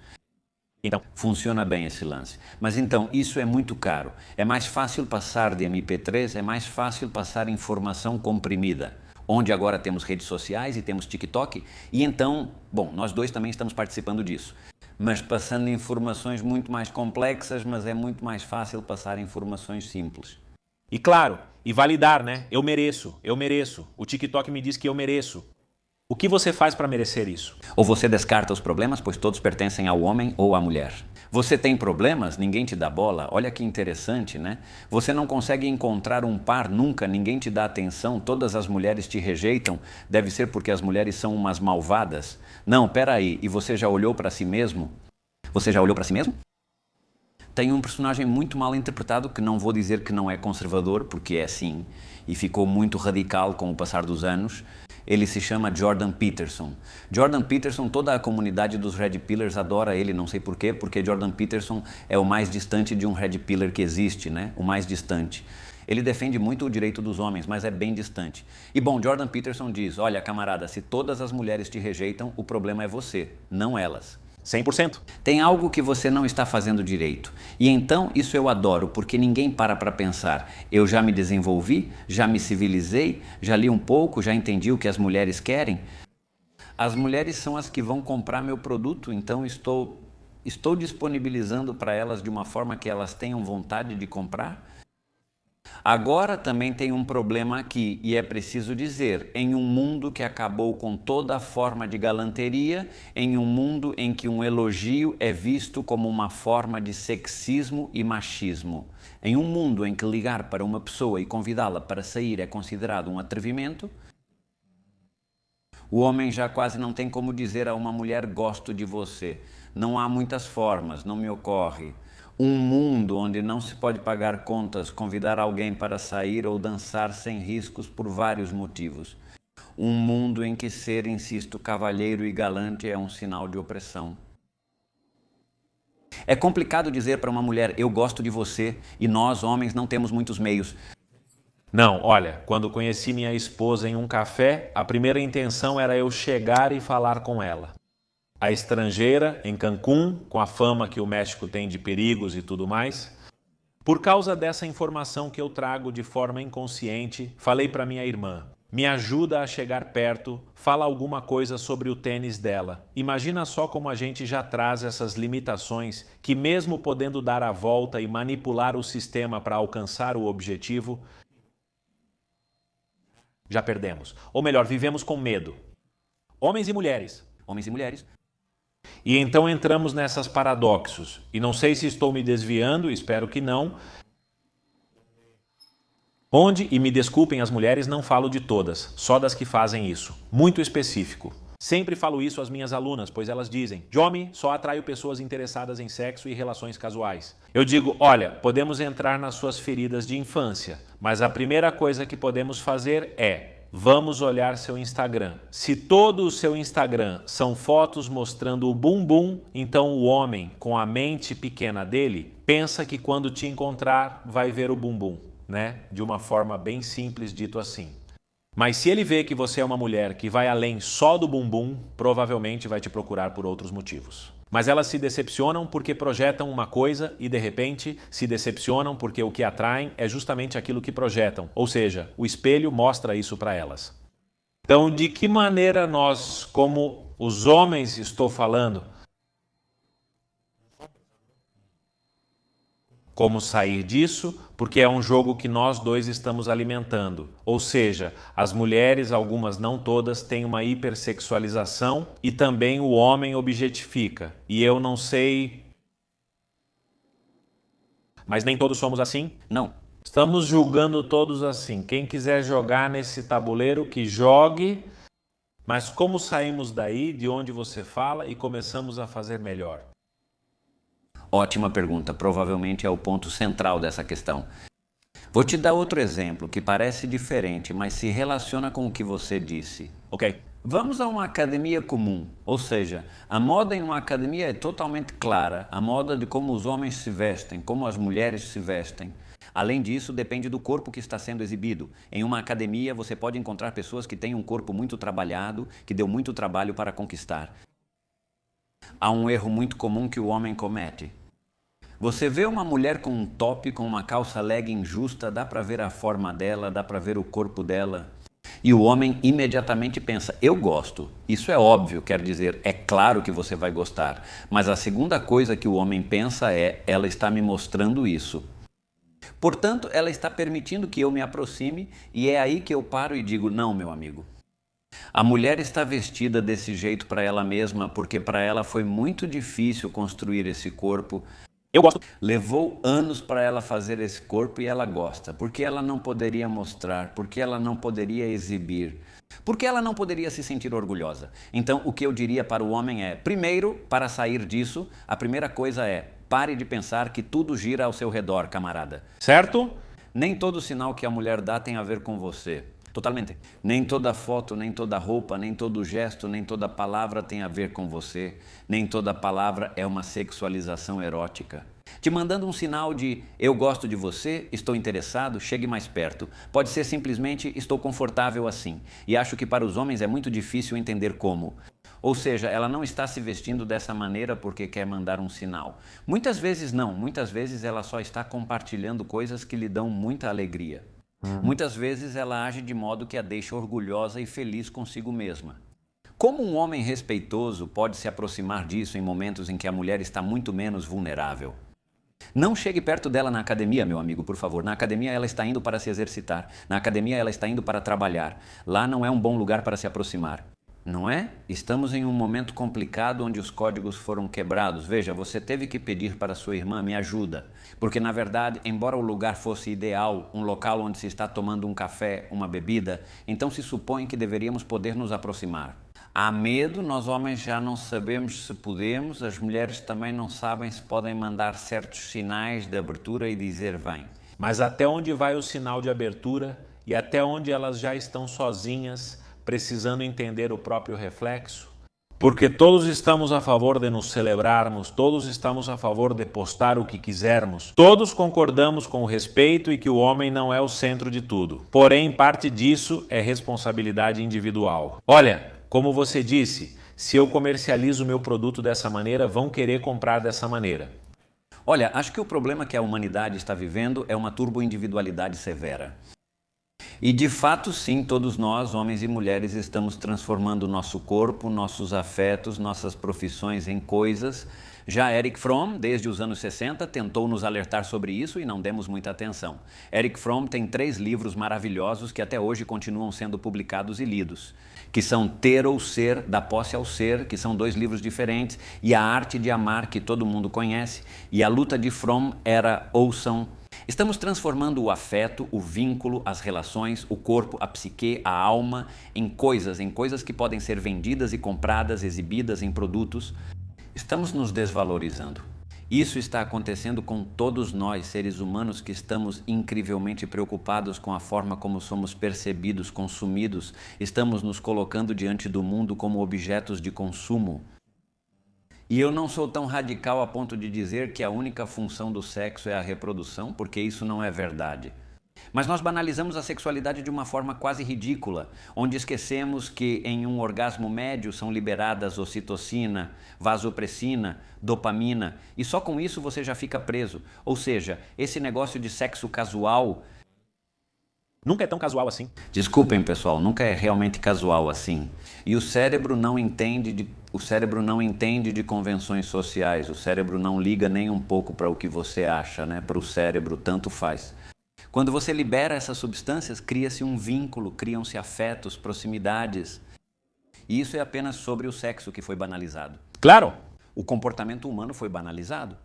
Então, funciona bem esse lance. Mas então, isso é muito caro. É mais fácil passar de MP3, é mais fácil passar informação comprimida. Onde agora temos redes sociais e temos TikTok. E então, bom, nós dois também estamos participando disso. Mas passando informações muito mais complexas, mas é muito mais fácil passar informações simples. E claro, e validar, né? Eu mereço, eu mereço. O TikTok me diz que eu mereço. O que você faz para merecer isso? Ou você descarta os problemas, pois todos pertencem ao homem ou à mulher. Você tem problemas, ninguém te dá bola. Olha que interessante, né? Você não consegue encontrar um par nunca, ninguém te dá atenção, todas as mulheres te rejeitam. Deve ser porque as mulheres são umas malvadas. Não, peraí, e você já olhou para si mesmo? Você já olhou para si mesmo? Tem um personagem muito mal interpretado, que não vou dizer que não é conservador, porque é sim, e ficou muito radical com o passar dos anos. Ele se chama Jordan Peterson. Jordan Peterson, toda a comunidade dos Red Pillars adora ele, não sei porquê, porque Jordan Peterson é o mais distante de um Red Pillar que existe, né? O mais distante. Ele defende muito o direito dos homens, mas é bem distante. E bom, Jordan Peterson diz: olha, camarada, se todas as mulheres te rejeitam, o problema é você, não elas. 100%. Tem algo que você não está fazendo direito. E então, isso eu adoro, porque ninguém para pensar. Eu já me desenvolvi, já me civilizei, já li um pouco, já entendi o que as mulheres querem. As mulheres são as que vão comprar meu produto, então estou Estou disponibilizando para elas de uma forma que elas tenham vontade de comprar? Agora também tem um problema aqui, e é preciso dizer, em um mundo que acabou com toda a forma de galanteria, em um mundo em que um elogio é visto como uma forma de sexismo e machismo, em um mundo em que ligar para uma pessoa e convidá-la para sair é considerado um atrevimento, o homem já quase não tem como dizer a uma mulher gosto de você. Não há muitas formas, não me ocorre. Um mundo onde não se pode pagar contas, convidar alguém para sair ou dançar sem riscos por vários motivos. Um mundo em que ser, insisto, cavalheiro e galante é um sinal de opressão. É complicado dizer para uma mulher, eu gosto de você, e nós, homens, não temos muitos meios. Não, olha, quando conheci minha esposa em um café, a primeira intenção era eu chegar e falar com ela. A estrangeira, em Cancún, com a fama que o México tem de perigos e tudo mais. Por causa dessa informação que eu trago de forma inconsciente, falei para minha irmã, me ajuda a chegar perto, fala alguma coisa sobre o tênis dela. Imagina só como a gente já traz essas limitações que mesmo podendo dar a volta e manipular o sistema para alcançar o objetivo, já perdemos. Ou melhor, vivemos com medo. Homens e mulheres. Homens e mulheres. E então entramos nessas paradoxos. E não sei se estou me desviando, espero que não. Onde, e me desculpem as mulheres, não falo de todas, só das que fazem isso. Muito específico. Sempre falo isso às minhas alunas, pois elas dizem, Jomi, só atraio pessoas interessadas em sexo e relações casuais. Eu digo, olha, podemos entrar nas suas feridas de infância, mas a primeira coisa que podemos fazer é, vamos olhar seu Instagram. Se todo o seu Instagram são fotos mostrando o bumbum, então o homem, com a mente pequena dele, pensa que quando te encontrar vai ver o bumbum, né? De uma forma bem simples, dito assim. Mas se ele vê que você é uma mulher que vai além só do bumbum, provavelmente vai te procurar por outros motivos. Mas elas se decepcionam porque projetam uma coisa e, de repente, se decepcionam porque o que atraem é justamente aquilo que projetam. Ou seja, o espelho mostra isso para elas. Então, de que maneira nós, como os homens, estou falando, como sair disso? Porque é um jogo que nós dois estamos alimentando. Ou seja, as mulheres, algumas não todas, têm uma hipersexualização e também o homem objetifica. E eu não sei... Mas nem todos somos assim? Não. Estamos julgando todos assim. Quem quiser jogar nesse tabuleiro, que jogue. Mas como saímos daí, de onde você fala, e começamos a fazer melhor? Ótima pergunta, provavelmente é o ponto central dessa questão. Vou te dar outro exemplo que parece diferente, mas se relaciona com o que você disse. Ok. Vamos a uma academia comum, ou seja, a moda em uma academia é totalmente clara, a moda de como os homens se vestem, como as mulheres se vestem. Além disso, depende do corpo que está sendo exibido. Em uma academia, você pode encontrar pessoas que têm um corpo muito trabalhado, que deu muito trabalho para conquistar. Há um erro muito comum que o homem comete. Você vê uma mulher com um top, com uma calça legging justa, dá para ver a forma dela, dá para ver o corpo dela. E o homem imediatamente pensa, eu gosto. Isso é óbvio, quer dizer, é claro que você vai gostar. Mas a segunda coisa que o homem pensa é, ela está me mostrando isso. Portanto, ela está permitindo que eu me aproxime e é aí que eu paro e digo, não, meu amigo. A mulher está vestida desse jeito para ela mesma porque para ela foi muito difícil construir esse corpo. Eu gosto. Levou anos para ela fazer esse corpo e ela gosta. Por que ela não poderia mostrar? Por que ela não poderia exibir? Por que ela não poderia se sentir orgulhosa? Então, o que eu diria para o homem é, primeiro, para sair disso, a primeira coisa é, pare de pensar que tudo gira ao seu redor, camarada. Certo? Nem todo sinal que a mulher dá tem a ver com você. Totalmente. Nem toda foto, nem toda roupa, nem todo gesto, nem toda palavra tem a ver com você. Nem toda palavra é uma sexualização erótica. Te mandando um sinal de eu gosto de você, estou interessado, chegue mais perto. Pode ser simplesmente estou confortável assim. E acho que para os homens é muito difícil entender como. Ou seja, ela não está se vestindo dessa maneira porque quer mandar um sinal. Muitas vezes não, muitas vezes ela só está compartilhando coisas que lhe dão muita alegria. Muitas vezes ela age de modo que a deixa orgulhosa e feliz consigo mesma. Como um homem respeitoso pode se aproximar disso em momentos em que a mulher está muito menos vulnerável? Não chegue perto dela na academia, meu amigo, por favor. Na academia ela está indo para se exercitar. Na academia ela está indo para trabalhar. Lá não é um bom lugar para se aproximar. Não é? Estamos em um momento complicado onde os códigos foram quebrados. Veja, você teve que pedir para sua irmã, me ajuda. Porque, na verdade, embora o lugar fosse ideal, um local onde se está tomando um café, uma bebida, então se supõe que deveríamos poder nos aproximar. Há medo, nós homens já não sabemos se podemos, as mulheres também não sabem se podem mandar certos sinais de abertura e dizer vem. Mas até onde vai o sinal de abertura e até onde elas já estão sozinhas, precisando entender o próprio reflexo? Porque todos estamos a favor de nos celebrarmos, todos estamos a favor de postar o que quisermos, todos concordamos com o respeito e que o homem não é o centro de tudo. Porém, parte disso é responsabilidade individual. Olha, como você disse, se eu comercializo o meu produto dessa maneira, vão querer comprar dessa maneira. Olha, acho que o problema que a humanidade está vivendo é uma turbo-individualidade severa. E de fato, sim, todos nós, homens e mulheres, estamos transformando nosso corpo, nossos afetos, nossas profissões em coisas. Já Erich Fromm, desde os anos 60, tentou nos alertar sobre isso e não demos muita atenção. Erich Fromm tem 3 livros maravilhosos que até hoje continuam sendo publicados e lidos, que são Ter ou Ser, Da Posse ao Ser, que são 2 livros diferentes, e A Arte de Amar, que todo mundo conhece, e a luta de Fromm era ouçam. Estamos transformando o afeto, o vínculo, as relações, o corpo, a psique, a alma, em coisas que podem ser vendidas e compradas, exibidas em produtos. Estamos nos desvalorizando. Isso está acontecendo com todos nós, seres humanos, que estamos incrivelmente preocupados com a forma como somos percebidos, consumidos. Estamos nos colocando diante do mundo como objetos de consumo. E eu não sou tão radical a ponto de dizer que a única função do sexo é a reprodução, porque isso não é verdade. Mas nós banalizamos a sexualidade de uma forma quase ridícula, onde esquecemos que em um orgasmo médio são liberadas ocitocina, vasopressina, dopamina, e só com isso você já fica preso. Ou seja, esse negócio de sexo casual nunca é tão casual assim. Desculpem, pessoal, nunca é realmente casual assim. E o cérebro não entende de convenções sociais, o cérebro não liga nem um pouco para o que você acha, né? Para o cérebro tanto faz. Quando você libera essas substâncias, cria-se um vínculo, criam-se afetos, proximidades. E isso é apenas sobre o sexo que foi banalizado. Claro! O comportamento humano foi banalizado.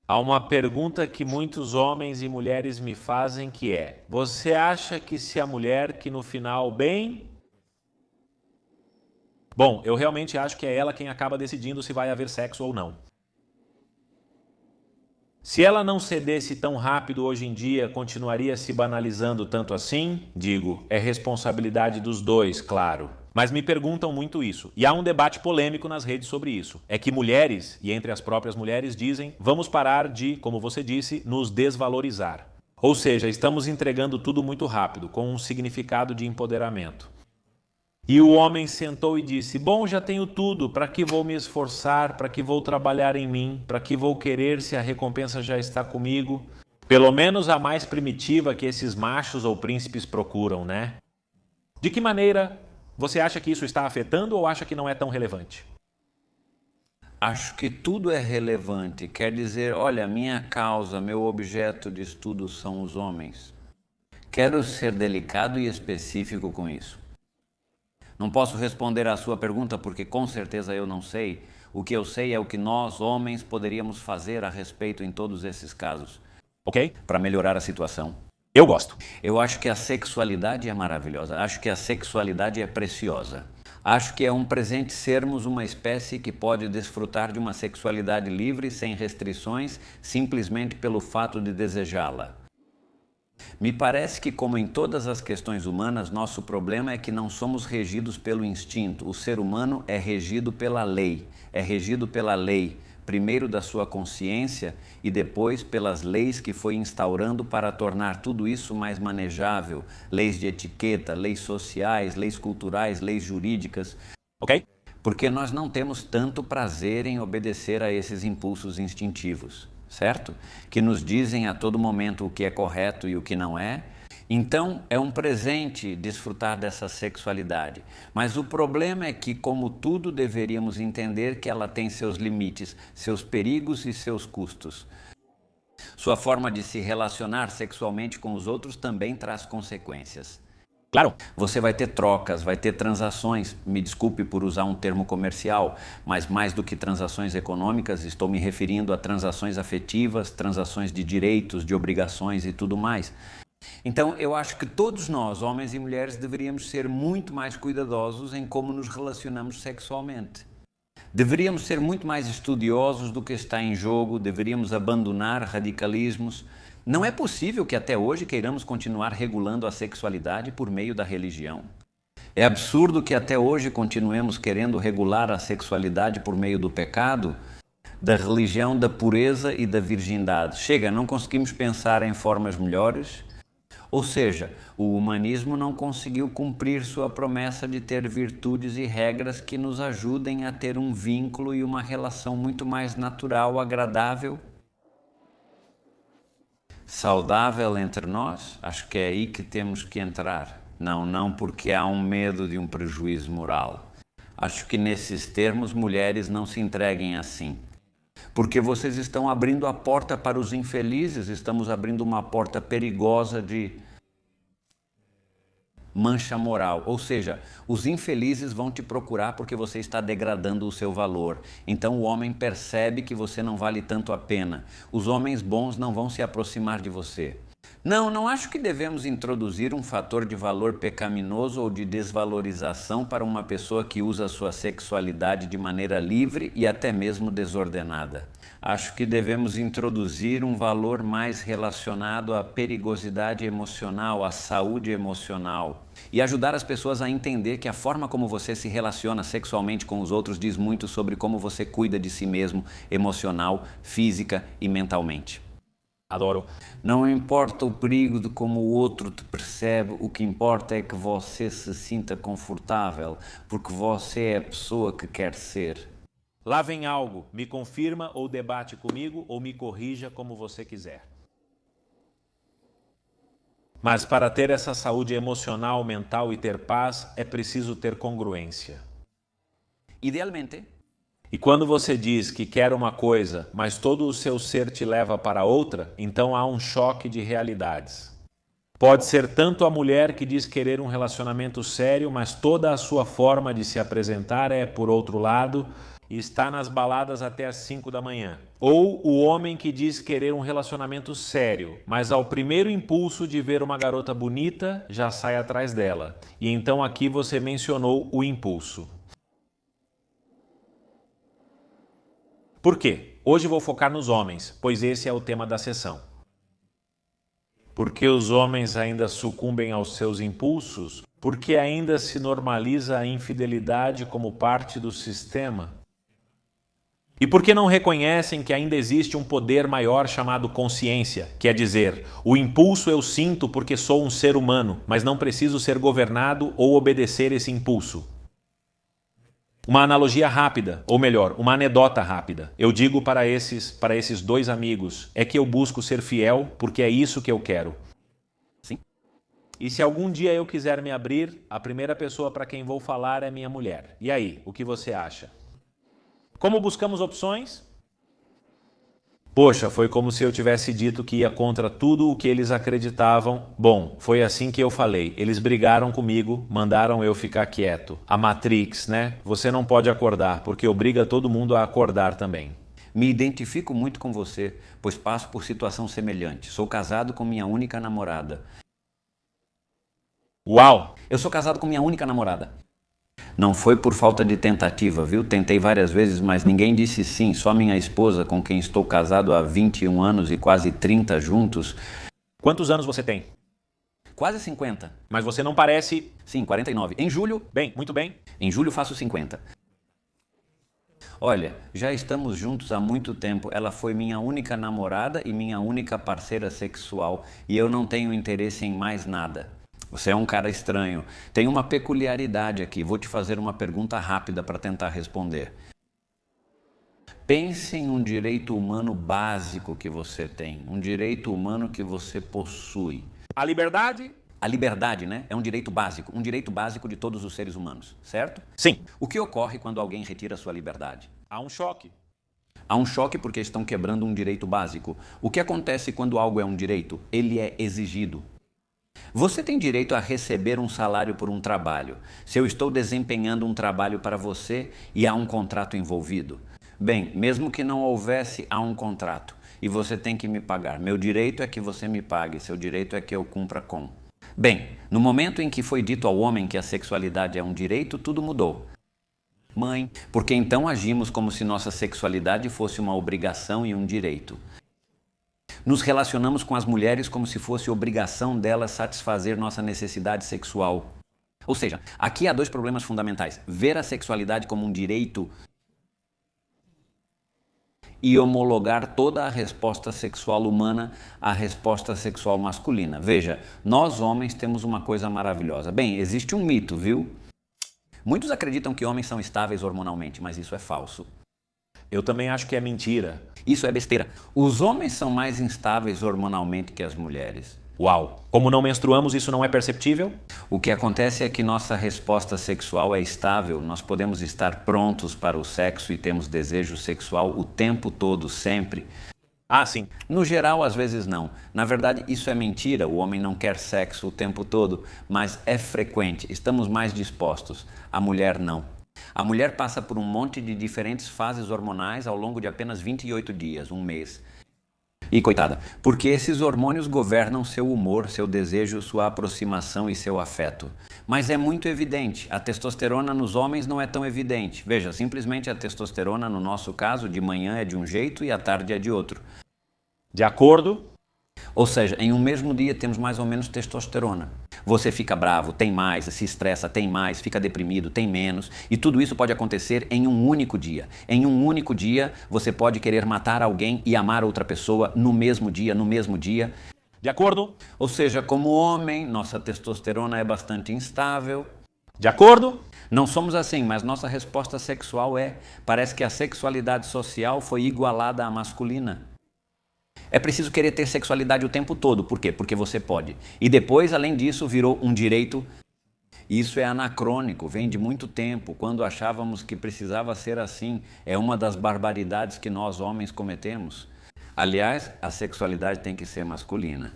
Há uma pergunta que muitos homens e mulheres me fazem que é: você acha que se a mulher que no final bem... Bom, eu realmente acho que é ela quem acaba decidindo se vai haver sexo ou não. Se ela não cedesse tão rápido hoje em dia, continuaria se banalizando tanto assim? Digo, é responsabilidade dos dois, claro. Mas me perguntam muito isso. E há um debate polêmico nas redes sobre isso. É que mulheres, e entre as próprias mulheres, dizem: vamos parar de, como você disse, nos desvalorizar. Ou seja, estamos entregando tudo muito rápido, com um significado de empoderamento. E o homem sentou e disse: bom, já tenho tudo, para que vou me esforçar, para que vou trabalhar em mim, para que vou querer se a recompensa já está comigo? Pelo menos a mais primitiva que esses machos ou príncipes procuram, né? De que maneira você acha que isso está afetando ou acha que não é tão relevante? Acho que tudo é relevante. Quer dizer, olha, minha causa, meu objeto de estudo são os homens. Quero ser delicado e específico com isso. Não posso responder à sua pergunta porque com certeza eu não sei. O que eu sei é o que nós, homens, poderíamos fazer a respeito em todos esses casos. Ok? Para melhorar a situação. Eu gosto. Eu acho que a sexualidade é maravilhosa. Acho que a sexualidade é preciosa. Acho que é um presente sermos uma espécie que pode desfrutar de uma sexualidade livre, sem restrições, simplesmente pelo fato de desejá-la. Me parece que, como em todas as questões humanas, nosso problema é que não somos regidos pelo instinto. O ser humano é regido pela lei. É regido pela lei, primeiro da sua consciência e depois pelas leis que foi instaurando para tornar tudo isso mais manejável. Leis de etiqueta, leis sociais, leis culturais, leis jurídicas. Ok? Porque nós não temos tanto prazer em obedecer a esses impulsos instintivos. Certo? Que nos dizem a todo momento o que é correto e o que não é, Então, é um presente desfrutar dessa sexualidade. Mas o problema é que, como tudo, deveríamos entender que ela tem seus limites, seus perigos e seus custos. Sua forma de se relacionar sexualmente com os outros também traz consequências. Claro, você vai ter trocas, vai ter transações, me desculpe por usar um termo comercial, mas mais do que transações econômicas, estou me referindo a transações afetivas, transações de direitos, de obrigações e tudo mais. Então, eu acho que todos nós, homens e mulheres, deveríamos ser muito mais cuidadosos em como nos relacionamos sexualmente. Deveríamos ser muito mais estudiosos do que está em jogo, deveríamos abandonar radicalismos. Não é possível que até hoje queiramos continuar regulando a sexualidade por meio da religião. É absurdo que até hoje continuemos querendo regular a sexualidade por meio do pecado, da religião da pureza e da virgindade. Chega, não conseguimos pensar em formas melhores? Ou seja, o humanismo não conseguiu cumprir sua promessa de ter virtudes e regras que nos ajudem a ter um vínculo e uma relação muito mais natural, agradável, saudável entre nós. Acho que é aí que temos que entrar. Não porque há um medo de um prejuízo moral. Acho que nesses termos mulheres não se entreguem assim. Porque vocês estão abrindo a porta para os infelizes, estamos abrindo uma porta perigosa de mancha moral. Ou seja, os infelizes vão te procurar porque você está degradando o seu valor. Então o homem percebe que você não vale tanto a pena. Os homens bons não vão se aproximar de você. Não acho que devemos introduzir um fator de valor pecaminoso ou de desvalorização para uma pessoa que usa a sua sexualidade de maneira livre e até mesmo desordenada. Acho que devemos introduzir um valor mais relacionado à perigosidade emocional, à saúde emocional e ajudar as pessoas a entender que a forma como você se relaciona sexualmente com os outros diz muito sobre como você cuida de si mesmo, emocional, física e mentalmente. Adoro. Não importa o perigo de como o outro te percebe, o que importa é que você se sinta confortável, porque você é a pessoa que quer ser. Lá vem algo, me confirma ou debate comigo ou me corrija como você quiser. Mas para ter essa saúde emocional, mental e ter paz, é preciso ter congruência. Idealmente. E quando você diz que quer uma coisa, mas todo o seu ser te leva para outra, então há um choque de realidades. Pode ser tanto a mulher que diz querer um relacionamento sério, mas toda a sua forma de se apresentar é, por outro lado, e está nas baladas até às 5 da manhã. Ou o homem que diz querer um relacionamento sério, mas ao primeiro impulso de ver uma garota bonita, já sai atrás dela. E então aqui você mencionou o impulso. Por quê? Hoje vou focar nos homens, pois esse é o tema da sessão. Porque os homens ainda sucumbem aos seus impulsos? Porque ainda se normaliza a infidelidade como parte do sistema? E por que não reconhecem que ainda existe um poder maior chamado consciência? Quer dizer, o impulso eu sinto porque sou um ser humano, mas não preciso ser governado ou obedecer esse impulso. Uma analogia rápida, ou melhor, uma anedota rápida. Eu digo para esses dois amigos, é que eu busco ser fiel porque é isso que eu quero. Sim. E se algum dia eu quiser me abrir, a primeira pessoa para quem vou falar é minha mulher. E aí, o que você acha? Como buscamos opções? Poxa, foi como se eu tivesse dito que ia contra tudo o que eles acreditavam. Bom, foi assim que eu falei. Eles brigaram comigo, mandaram eu ficar quieto. A Matrix, né? Você não pode acordar, porque obriga todo mundo a acordar também. Me identifico muito com você, pois passo por situação semelhante. Sou casado com minha única namorada. Uau! Eu sou casado com minha única namorada. Não foi por falta de tentativa, viu? Tentei várias vezes, mas ninguém disse sim. Só minha esposa, com quem estou casado há 21 anos e quase 30 juntos. Quantos anos você tem? Quase 50. Mas você não parece... Sim, 49. Em julho... Bem, muito bem. Em julho faço 50. Olha, já estamos juntos há muito tempo. Ela foi minha única namorada e minha única parceira sexual. E eu não tenho interesse em mais nada. Você é um cara estranho. Tem uma peculiaridade aqui. Vou te fazer uma pergunta rápida para tentar responder. Pense em um direito humano básico que você tem. Um direito humano que você possui. A liberdade? A liberdade, né, é um direito básico de todos os seres humanos, certo? Sim. O que ocorre quando alguém retira sua liberdade? Há um choque. Há um choque porque estão quebrando um direito básico. O que acontece quando algo é um direito? Ele é exigido. Você tem direito a receber um salário por um trabalho. Se eu estou desempenhando um trabalho para você e há um contrato envolvido. Bem, mesmo que não houvesse, há um contrato. E você tem que me pagar. Meu direito é que você me pague. Seu direito é que eu cumpra com. Bem, no momento em que foi dito ao homem que a sexualidade é um direito, tudo mudou. Mãe, porque então agimos como se nossa sexualidade fosse uma obrigação e um direito. Nos relacionamos com as mulheres como se fosse obrigação delas satisfazer nossa necessidade sexual. Ou seja, aqui há dois problemas fundamentais. Ver a sexualidade como um direito e homologar toda a resposta sexual humana à resposta sexual masculina. Veja, nós homens temos uma coisa maravilhosa. Bem, existe um mito, viu? Muitos acreditam que homens são estáveis hormonalmente, mas isso é falso. Eu também acho que é mentira. Isso é besteira. Os homens são mais instáveis hormonalmente que as mulheres. Uau! Como não menstruamos, isso não é perceptível? O que acontece é que nossa resposta sexual é estável. Nós podemos estar prontos para o sexo e temos desejo sexual o tempo todo, sempre. Ah, sim. No geral, às vezes não. Na verdade, isso é mentira. O homem não quer sexo o tempo todo, mas é frequente. Estamos mais dispostos. A mulher não. A mulher passa por um monte de diferentes fases hormonais ao longo de apenas 28 dias, um mês. E coitada, porque esses hormônios governam seu humor, seu desejo, sua aproximação e seu afeto. Mas é muito evidente, a testosterona nos homens não é tão evidente. Veja, simplesmente a testosterona no nosso caso, de manhã é de um jeito e à tarde é de outro. De acordo? Ou seja, em um mesmo dia temos mais ou menos testosterona. Você fica bravo, tem mais, se estressa, tem mais, fica deprimido, tem menos. E tudo isso pode acontecer em um único dia. Em um único dia, você pode querer matar alguém e amar outra pessoa no mesmo dia, no mesmo dia. De acordo? Ou seja, como homem, nossa testosterona é bastante instável. De acordo? Não somos assim, mas nossa resposta sexual é. Parece que a sexualidade social foi igualada à masculina. É preciso querer ter sexualidade o tempo todo. Por quê? Porque você pode. E depois, além disso, virou um direito. Isso é anacrônico, vem de muito tempo, quando achávamos que precisava ser assim. É uma das barbaridades que nós homens cometemos. Aliás, a sexualidade tem que ser masculina.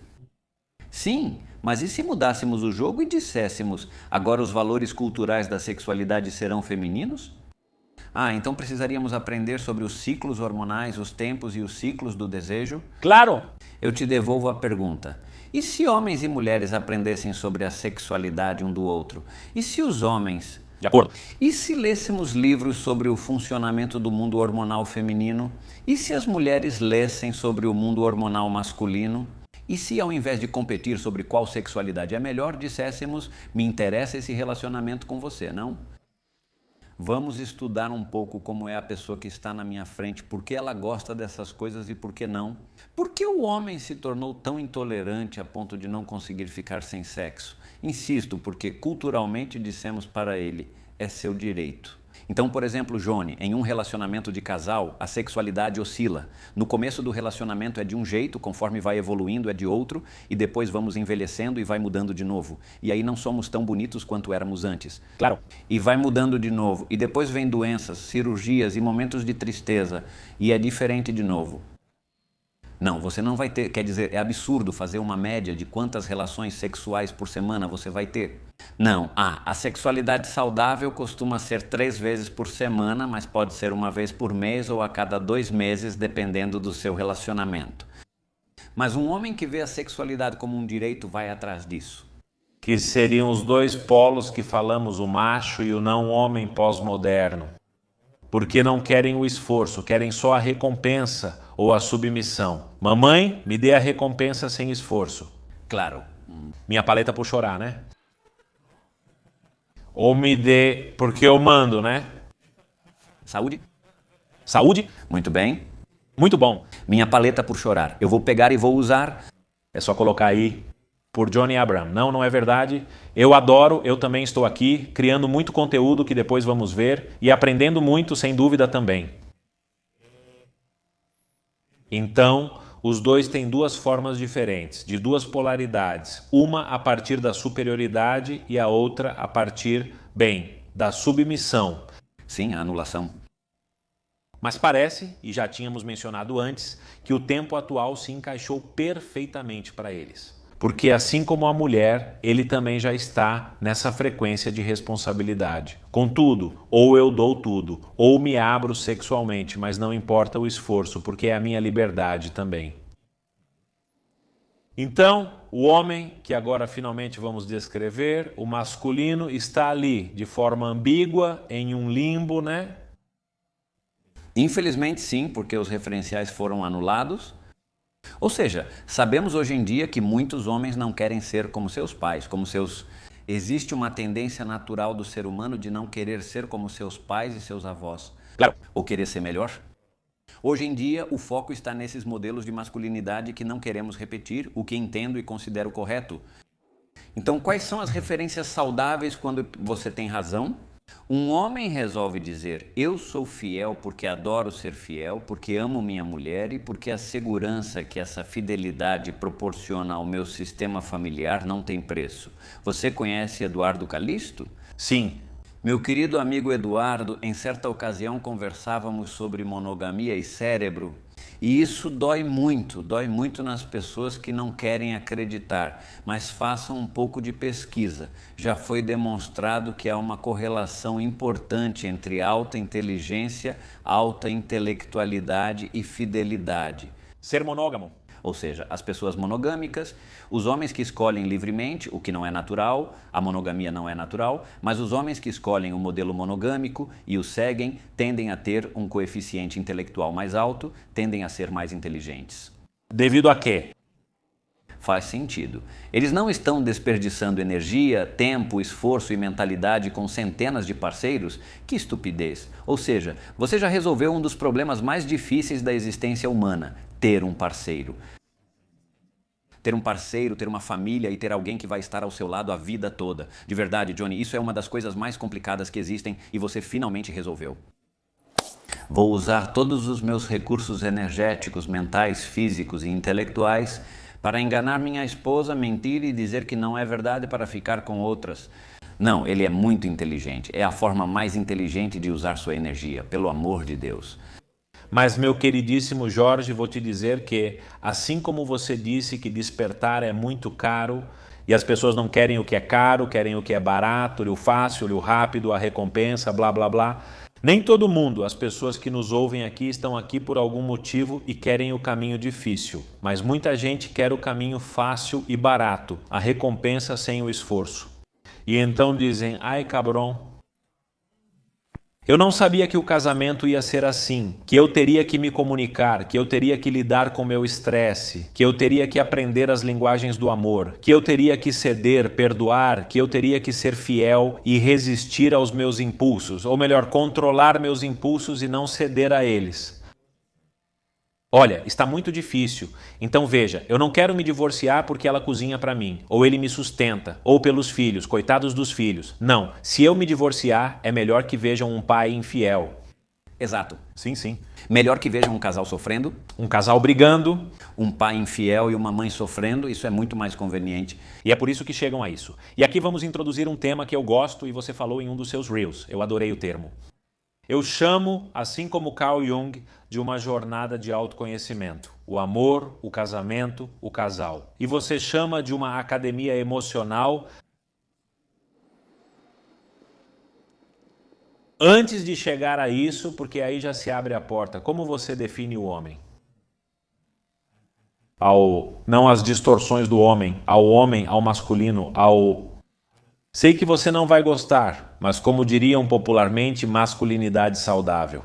Sim, mas e se mudássemos o jogo e disséssemos, agora os valores culturais da sexualidade serão femininos? Ah, então precisaríamos aprender sobre os ciclos hormonais, os tempos e os ciclos do desejo? Claro! Eu te devolvo a pergunta. E se homens e mulheres aprendessem sobre a sexualidade um do outro? E se os homens... De acordo. E se lêssemos livros sobre o funcionamento do mundo hormonal feminino? E se as mulheres lessem sobre o mundo hormonal masculino? E se, ao invés de competir sobre qual sexualidade é melhor, disséssemos, me interessa esse relacionamento com você, não? Vamos estudar um pouco como é a pessoa que está na minha frente, por que ela gosta dessas coisas e por que não. Por que o homem se tornou tão intolerante a ponto de não conseguir ficar sem sexo? Insisto, porque culturalmente dissemos para ele, é seu direito. Então, por exemplo, Johnny, em um relacionamento de casal, a sexualidade oscila. No começo do relacionamento é de um jeito, conforme vai evoluindo é de outro, e depois vamos envelhecendo e vai mudando de novo. E aí não somos tão bonitos quanto éramos antes. Claro. E vai mudando de novo. E depois vem doenças, cirurgias e momentos de tristeza. E é diferente de novo. Não, você não vai ter, quer dizer, é absurdo fazer uma média de quantas relações sexuais por semana você vai ter. Não, a sexualidade saudável costuma ser 3 vezes por semana, mas pode ser uma vez por mês ou a cada 2 meses, dependendo do seu relacionamento. Mas um homem que vê a sexualidade como um direito vai atrás disso. Que seriam os dois polos que falamos, o macho e o não homem pós-moderno. Porque não querem o esforço, querem só a recompensa ou a submissão. Mamãe, me dê a recompensa sem esforço. Claro. Minha paleta por chorar, né? Ou me dê, porque eu mando, né? Saúde? Saúde? Muito bem. Muito bom. Minha paleta por chorar. Eu vou pegar e vou usar. É só colocar aí por Johnny Abraham. Não, não é verdade. Eu adoro, eu também estou aqui, criando muito conteúdo que depois vamos ver e aprendendo muito, sem dúvida também. Então, Os dois têm duas formas diferentes, de duas polaridades, uma a partir da superioridade e a outra a partir, bem, da submissão. Sim, a anulação. Mas parece, e já tínhamos mencionado antes, que o tempo atual se encaixou perfeitamente para eles. Porque assim como a mulher, ele também já está nessa frequência de responsabilidade. Contudo, ou eu dou tudo, ou me abro sexualmente, mas não importa o esforço, porque é a minha liberdade também. Então, o homem, que agora finalmente vamos descrever, o masculino, está ali, de forma ambígua, em um limbo, né? Infelizmente sim, porque os referenciais foram anulados. Ou seja, sabemos hoje em dia que muitos homens não querem ser como seus pais, como seus... Existe uma tendência natural do ser humano de não querer ser como seus pais e seus avós. Claro. Ou querer ser melhor. Hoje em dia, o foco está nesses modelos de masculinidade que não queremos repetir, o que entendo e considero correto. Então, quais são as referências saudáveis quando você tem razão? Um homem resolve dizer, eu sou fiel porque adoro ser fiel, porque amo minha mulher e porque a segurança que essa fidelidade proporciona ao meu sistema familiar não tem preço. Você conhece Eduardo Calixto? Sim. Meu querido amigo Eduardo, em certa ocasião conversávamos sobre monogamia e cérebro, e isso dói muito nas pessoas que não querem acreditar, mas façam um pouco de pesquisa. Já foi demonstrado que há uma correlação importante entre alta inteligência, alta intelectualidade e fidelidade. Ser monógamo. Ou seja, as pessoas monogâmicas, os homens que escolhem livremente, o que não é natural, a monogamia não é natural, mas os homens que escolhem o modelo monogâmico e o seguem tendem a ter um coeficiente intelectual mais alto, tendem a ser mais inteligentes. Devido a quê? Faz sentido. Eles não estão desperdiçando energia, tempo, esforço e mentalidade com centenas de parceiros? Que estupidez! Ou seja, você já resolveu um dos problemas mais difíceis da existência humana, ter um parceiro. Ter um parceiro, ter uma família e ter alguém que vai estar ao seu lado a vida toda. De verdade, Johnny, isso é uma das coisas mais complicadas que existem e você finalmente resolveu. Vou usar todos os meus recursos energéticos, mentais, físicos e intelectuais para enganar minha esposa, mentir e dizer que não é verdade para ficar com outras. Não, ele é muito inteligente. É a forma mais inteligente de usar sua energia, pelo amor de Deus. Mas, meu queridíssimo Jorge, vou te dizer que, assim como você disse que despertar é muito caro, e as pessoas não querem o que é caro, querem o que é barato, o fácil, o rápido, a recompensa, blá, blá, blá. Nem todo mundo, as pessoas que nos ouvem aqui, estão aqui por algum motivo e querem o caminho difícil. Mas muita gente quer o caminho fácil e barato, a recompensa sem o esforço. E então dizem, ai cabrão, eu não sabia que o casamento ia ser assim, que eu teria que me comunicar, que eu teria que lidar com meu estresse, que eu teria que aprender as linguagens do amor, que eu teria que ceder, perdoar, que eu teria que ser fiel e resistir aos meus impulsos, ou melhor, controlar meus impulsos e não ceder a eles. Olha, está muito difícil. Então veja, eu não quero me divorciar porque ela cozinha para mim, ou ele me sustenta, ou pelos filhos, coitados dos filhos. Não, se eu me divorciar, é melhor que vejam um pai infiel. Exato. Sim, sim. Melhor que vejam um casal sofrendo, um casal brigando, um pai infiel e uma mãe sofrendo, isso é muito mais conveniente. E é por isso que chegam a isso. E aqui vamos introduzir um tema que eu gosto e você falou em um dos seus reels. Eu adorei o termo. Eu chamo, assim como Carl Jung, de uma jornada de autoconhecimento. O amor, o casamento, o casal. E você chama de uma academia emocional. Antes de chegar a isso, porque aí já se abre a porta, como você define o homem? Não às distorções do homem, ao masculino, ao... Sei que você não vai gostar, mas como diriam popularmente, masculinidade saudável.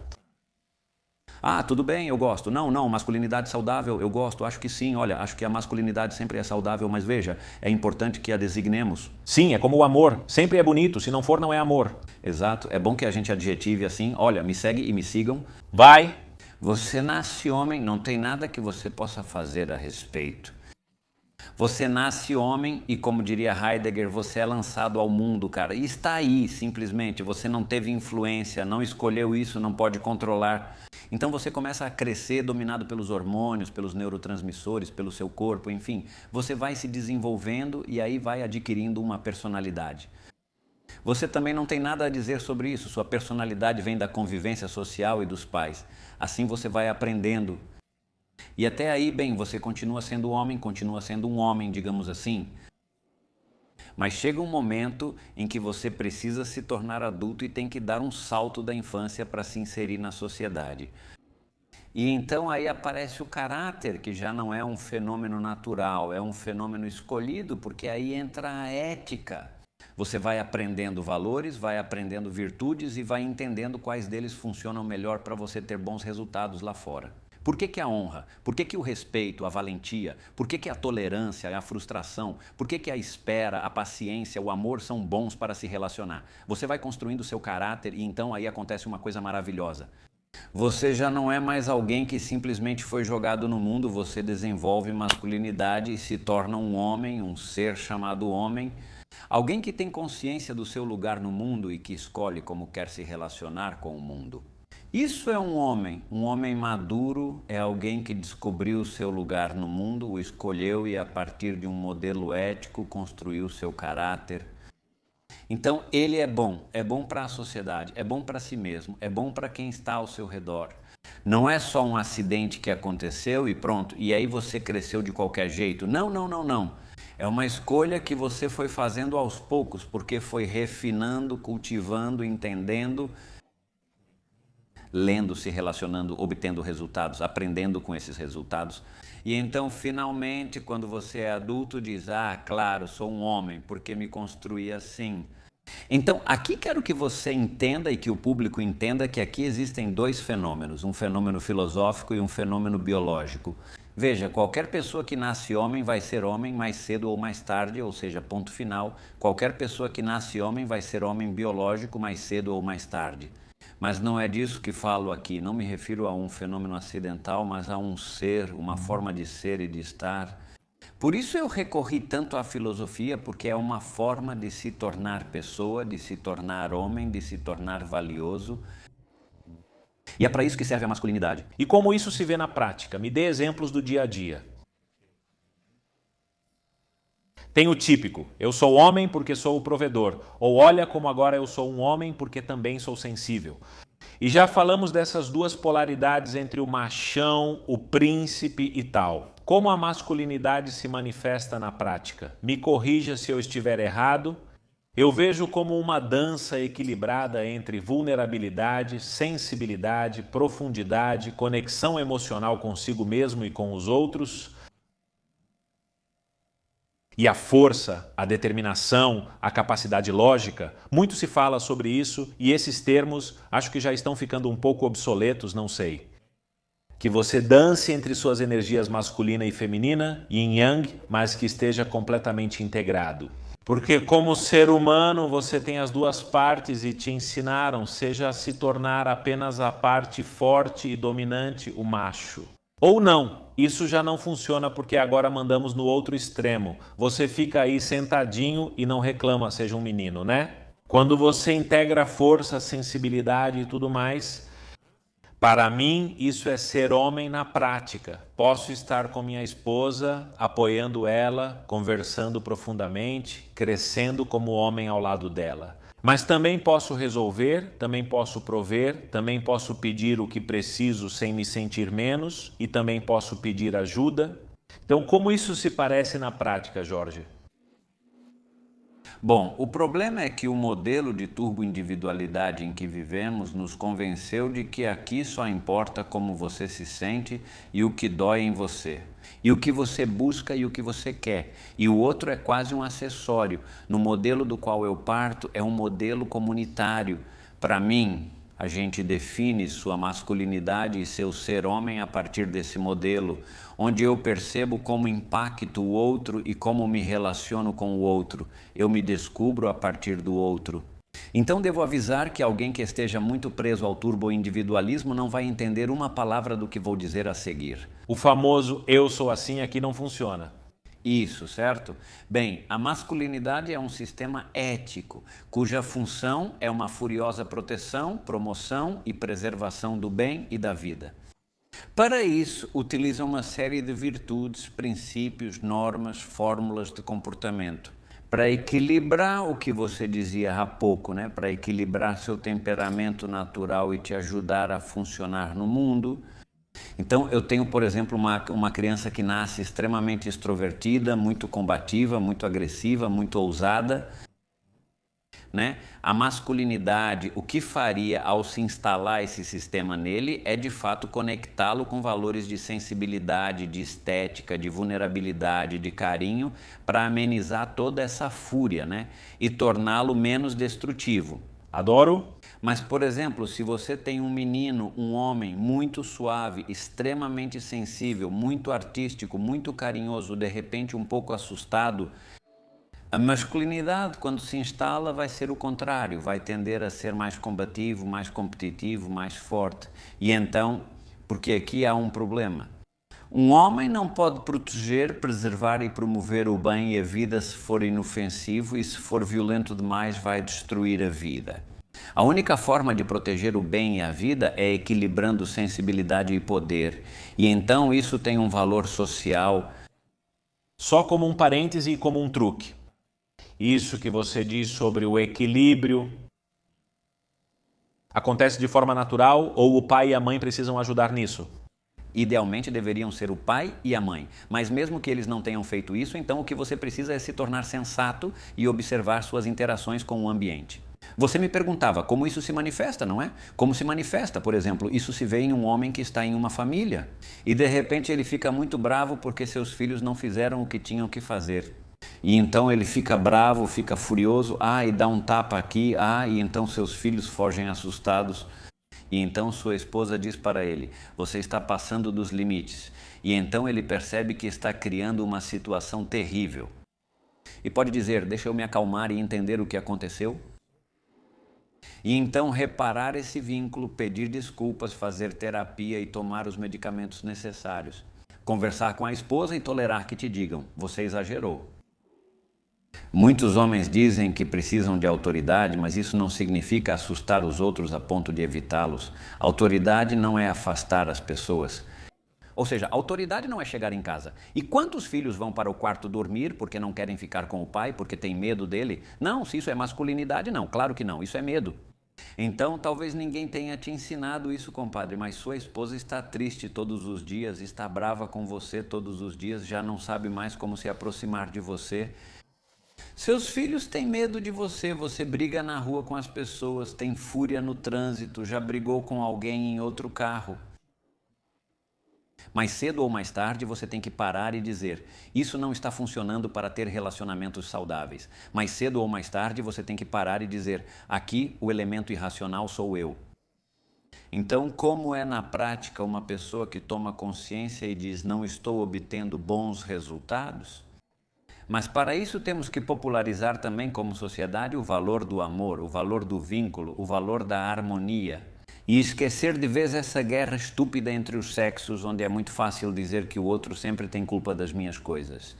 Ah, tudo bem, eu gosto. Não, masculinidade saudável, eu gosto, acho que sim. Olha, acho que a masculinidade sempre é saudável, mas veja, é importante que a designemos. Sim, é como o amor, sempre é bonito, se não for, não é amor. Exato, é bom que a gente adjetive assim, olha, me segue e me sigam. Vai. Você nasce homem, não tem nada que você possa fazer a respeito. Você nasce homem e, como diria Heidegger, você é lançado ao mundo, cara. E está aí, simplesmente. Você não teve influência, não escolheu isso, não pode controlar. Então você começa a crescer dominado pelos hormônios, pelos neurotransmissores, pelo seu corpo, enfim. Você vai se desenvolvendo e aí vai adquirindo uma personalidade. Você também não tem nada a dizer sobre isso. Sua personalidade vem da convivência social e dos pais. Assim você vai aprendendo. E até aí, bem, você continua sendo homem, continua sendo um homem, digamos assim. Mas chega um momento em que você precisa se tornar adulto e tem que dar um salto da infância para se inserir na sociedade. E então aí aparece o caráter, que já não é um fenômeno natural, é um fenômeno escolhido, porque aí entra a ética. Você vai aprendendo valores, vai aprendendo virtudes e vai entendendo quais deles funcionam melhor para você ter bons resultados lá fora. Por que a honra? Por que o respeito, a valentia? Por que a tolerância, a frustração? Por que a espera, a paciência, o amor são bons para se relacionar? Você vai construindo o seu caráter e então aí acontece uma coisa maravilhosa. Você já não é mais alguém que simplesmente foi jogado no mundo, você desenvolve masculinidade e se torna um homem, um ser chamado homem. Alguém que tem consciência do seu lugar no mundo e que escolhe como quer se relacionar com o mundo. Isso é um homem maduro é alguém que descobriu o seu lugar no mundo, o escolheu e a partir de um modelo ético construiu o seu caráter. Então ele é bom para a sociedade, é bom para si mesmo, é bom para quem está ao seu redor. Não é só um acidente que aconteceu e pronto, e aí você cresceu de qualquer jeito. Não. É uma escolha que você foi fazendo aos poucos, porque foi refinando, cultivando, entendendo, lendo, se relacionando, obtendo resultados, aprendendo com esses resultados. E então, finalmente, quando você é adulto, diz, claro, sou um homem, porque me construí assim. Então, aqui quero que você entenda e que o público entenda que aqui existem dois fenômenos, um fenômeno filosófico e um fenômeno biológico. Veja, qualquer pessoa que nasce homem vai ser homem mais cedo ou mais tarde, ou seja, ponto final. Qualquer pessoa que nasce homem vai ser homem biológico mais cedo ou mais tarde. Mas não é disso que falo aqui, não me refiro a um fenômeno acidental, mas a um ser, uma forma de ser e de estar. Por isso eu recorri tanto à filosofia, porque é uma forma de se tornar pessoa, de se tornar homem, de se tornar valioso. E é para isso que serve a masculinidade. E como isso se vê na prática? Me dê exemplos do dia a dia. Tem o típico, eu sou homem porque sou o provedor, ou olha como agora eu sou um homem porque também sou sensível. E já falamos dessas duas polaridades entre o machão, o príncipe e tal. Como a masculinidade se manifesta na prática? Me corrija se eu estiver errado. Eu vejo como uma dança equilibrada entre vulnerabilidade, sensibilidade, profundidade, conexão emocional consigo mesmo e com os outros. E a força, a determinação, a capacidade lógica, muito se fala sobre isso e esses termos acho que já estão ficando um pouco obsoletos, não sei. Que você dance entre suas energias masculina e feminina, yin yang, mas que esteja completamente integrado. Porque como ser humano você tem as duas partes e te ensinaram, seja a se tornar apenas a parte forte e dominante, o macho. Ou não, isso já não funciona porque agora mandamos no outro extremo. Você fica aí sentadinho e não reclama, seja um menino, né? Quando você integra força, sensibilidade e tudo mais, para mim isso é ser homem na prática. Posso estar com minha esposa, apoiando ela, conversando profundamente, crescendo como homem ao lado dela. Mas também posso resolver, também posso prover, também posso pedir o que preciso sem me sentir menos e também posso pedir ajuda. Então, como isso se parece na prática, Jorge? Bom, o problema é que o modelo de turbo-individualidade em que vivemos nos convenceu de que aqui só importa como você se sente e o que dói em você. E o que você busca e o que você quer. E o outro é quase um acessório. No modelo do qual eu parto é um modelo comunitário. Para mim, a gente define sua masculinidade e seu ser homem a partir desse modelo, onde eu percebo como impacto o outro e como me relaciono com o outro. Eu me descubro a partir do outro. Então devo avisar que alguém que esteja muito preso ao turbo-individualismo não vai entender uma palavra do que vou dizer a seguir. O famoso eu sou assim aqui não funciona. Isso, certo? Bem, a masculinidade é um sistema ético, cuja função é uma furiosa proteção, promoção e preservação do bem e da vida. Para isso, utiliza uma série de virtudes, princípios, normas, fórmulas de comportamento. Para equilibrar o que você dizia há pouco, né? Para equilibrar seu temperamento natural e te ajudar a funcionar no mundo. Então, eu tenho, por exemplo, uma criança que nasce extremamente extrovertida, muito combativa, muito agressiva, muito ousada, né? A masculinidade, o que faria ao se instalar esse sistema nele é, de fato, conectá-lo com valores de sensibilidade, de estética, de vulnerabilidade, de carinho, para amenizar toda essa fúria, né? E torná-lo menos destrutivo. Adoro. Mas, por exemplo, se você tem um menino, um homem muito suave, extremamente sensível, muito artístico, muito carinhoso, de repente um pouco assustado, a masculinidade, quando se instala, vai ser o contrário, vai tender a ser mais combativo, mais competitivo, mais forte. E então, porque aqui há um problema. Um homem não pode proteger, preservar e promover o bem e a vida se for inofensivo, e se for violento demais vai destruir a vida. A única forma de proteger o bem e a vida é equilibrando sensibilidade e poder. E então isso tem um valor social. Só como um parêntese e como um truque. Isso que você diz sobre o equilíbrio acontece de forma natural ou o pai e a mãe precisam ajudar nisso? Idealmente deveriam ser o pai e a mãe, mas mesmo que eles não tenham feito isso, então o que você precisa é se tornar sensato e observar suas interações com o ambiente. Você me perguntava como isso se manifesta, não é? Como se manifesta, por exemplo, isso se vê em um homem que está em uma família e de repente ele fica muito bravo porque seus filhos não fizeram o que tinham que fazer. E então ele fica bravo, fica furioso, e dá um tapa aqui, e então seus filhos fogem assustados. E então sua esposa diz para ele, você está passando dos limites. E então ele percebe que está criando uma situação terrível. E pode dizer, deixa eu me acalmar e entender o que aconteceu? E então reparar esse vínculo, pedir desculpas, fazer terapia e tomar os medicamentos necessários. Conversar com a esposa e tolerar que te digam, você exagerou. Muitos homens dizem que precisam de autoridade, mas isso não significa assustar os outros a ponto de evitá-los. Autoridade não é afastar as pessoas. Ou seja, autoridade não é chegar em casa. E quantos filhos vão para o quarto dormir porque não querem ficar com o pai, porque têm medo dele? Não, se isso é masculinidade, não. Claro que não, isso é medo. Então, talvez ninguém tenha te ensinado isso, compadre, mas sua esposa está triste todos os dias, está brava com você todos os dias, já não sabe mais como se aproximar de você. Seus filhos têm medo de você, você briga na rua com as pessoas, tem fúria no trânsito, já brigou com alguém em outro carro. Mais cedo ou mais tarde você tem que parar e dizer, isso não está funcionando para ter relacionamentos saudáveis. Mais cedo ou mais tarde você tem que parar e dizer, aqui o elemento irracional sou eu. Então, como é na prática uma pessoa que toma consciência e diz, não estou obtendo bons resultados? Mas para isso temos que popularizar também como sociedade o valor do amor, o valor do vínculo, o valor da harmonia. E esquecer de vez essa guerra estúpida entre os sexos, onde é muito fácil dizer que o outro sempre tem culpa das minhas coisas.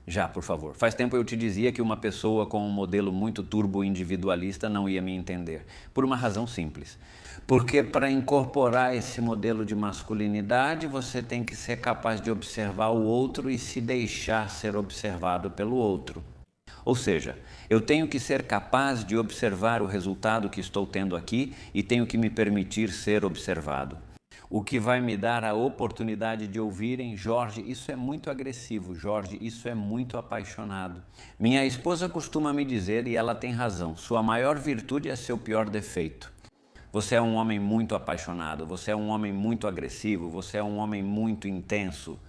Já, por favor. Faz tempo eu te dizia que uma pessoa com um modelo muito turbo-individualista não ia me entender. Por uma razão simples. Porque para incorporar esse modelo de masculinidade, você tem que ser capaz de observar o outro e se deixar ser observado pelo outro. Ou seja, eu tenho que ser capaz de observar o resultado que estou tendo aqui e tenho que me permitir ser observado. O que vai me dar a oportunidade de ouvirem, Jorge, isso é muito agressivo, Jorge, isso é muito apaixonado. Minha esposa costuma me dizer, e ela tem razão, sua maior virtude é seu pior defeito. Você é um homem muito apaixonado, você é um homem muito agressivo, você é um homem muito intenso.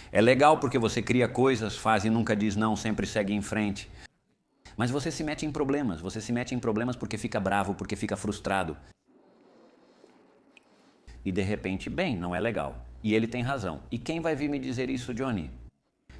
É legal porque você cria coisas, faz e nunca diz não, sempre segue em frente. Mas você se mete em problemas, porque fica bravo, porque fica frustrado. E de repente, bem, não é legal. E ele tem razão. E quem vai vir me dizer isso, Johnny?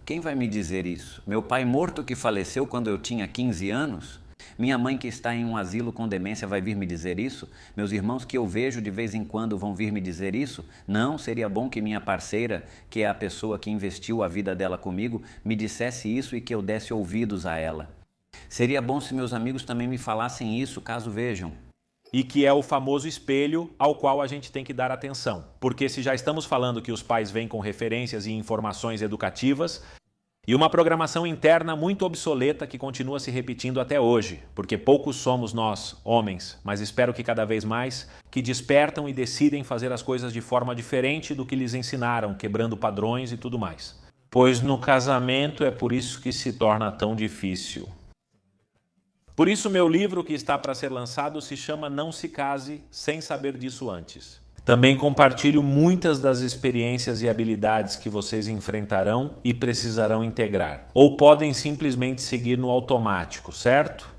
Quem vai me dizer isso? Meu pai morto que faleceu quando eu tinha 15 anos? Minha mãe que está em um asilo com demência vai vir me dizer isso? Meus irmãos que eu vejo de vez em quando vão vir me dizer isso? Não, seria bom que minha parceira, que é a pessoa que investiu a vida dela comigo, me dissesse isso e que eu desse ouvidos a ela. Seria bom se meus amigos também me falassem isso, caso vejam. E que é o famoso espelho ao qual a gente tem que dar atenção. Porque se já estamos falando que os pais vêm com referências e informações educativas, e uma programação interna muito obsoleta que continua se repetindo até hoje, porque poucos somos nós, homens, mas espero que cada vez mais, que despertam e decidem fazer as coisas de forma diferente do que lhes ensinaram, quebrando padrões e tudo mais. Pois no casamento é por isso que se torna tão difícil. Por isso meu livro que está para ser lançado se chama Não se case sem saber disso antes. Também compartilho muitas das experiências e habilidades que vocês enfrentarão e precisarão integrar. Ou podem simplesmente seguir no automático, certo?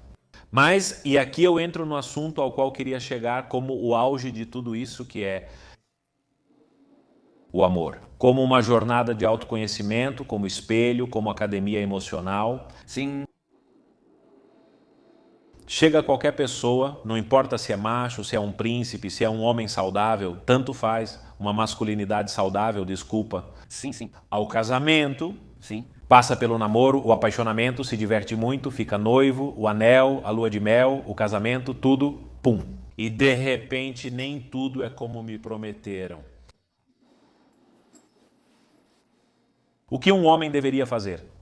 Mas, e aqui eu entro no assunto ao qual queria chegar como o auge de tudo isso, que é o amor. Como uma jornada de autoconhecimento, como espelho, como academia emocional. Sim. Chega a qualquer pessoa, não importa se é macho, se é um príncipe, se é um homem saudável, tanto faz, uma masculinidade saudável, desculpa. Sim. Ao casamento, Sim. passa pelo namoro, o apaixonamento, se diverte muito, fica noivo, o anel, a lua de mel, o casamento, tudo, pum. E de repente nem tudo é como me prometeram. O que um homem deveria fazer?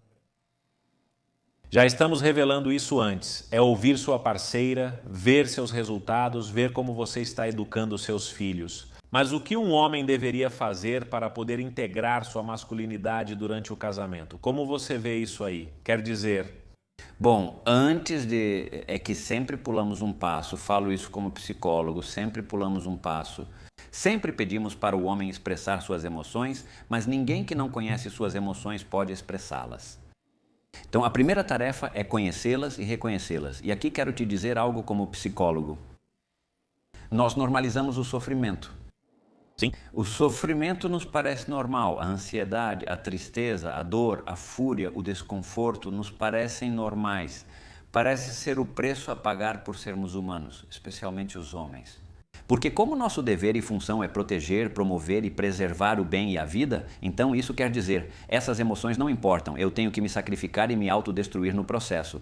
Já estamos revelando isso antes. É ouvir sua parceira, ver seus resultados, ver como você está educando seus filhos. Mas o que um homem deveria fazer para poder integrar sua masculinidade durante o casamento? Como você vê isso aí? Quer dizer... Bom, é que sempre pulamos um passo, falo isso como psicólogo, sempre pulamos um passo. Sempre pedimos para o homem expressar suas emoções, mas ninguém que não conhece suas emoções pode expressá-las. Então, a primeira tarefa é conhecê-las e reconhecê-las. E aqui quero te dizer algo como psicólogo. Nós normalizamos o sofrimento. Sim. O sofrimento nos parece normal. A ansiedade, a tristeza, a dor, a fúria, o desconforto nos parecem normais. Parece ser o preço a pagar por sermos humanos, especialmente os homens. Porque como nosso dever e função é proteger, promover e preservar o bem e a vida, então isso quer dizer, essas emoções não importam, eu tenho que me sacrificar e me autodestruir no processo.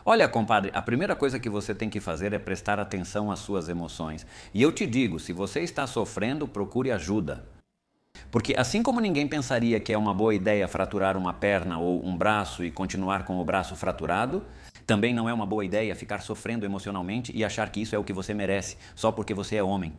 Olha, compadre, a primeira coisa que você tem que fazer é prestar atenção às suas emoções. E eu te digo, se você está sofrendo, procure ajuda. Porque assim como ninguém pensaria que é uma boa ideia fraturar uma perna ou um braço e continuar com o braço fraturado, também não é uma boa ideia ficar sofrendo emocionalmente e achar que isso é o que você merece, só porque você é homem.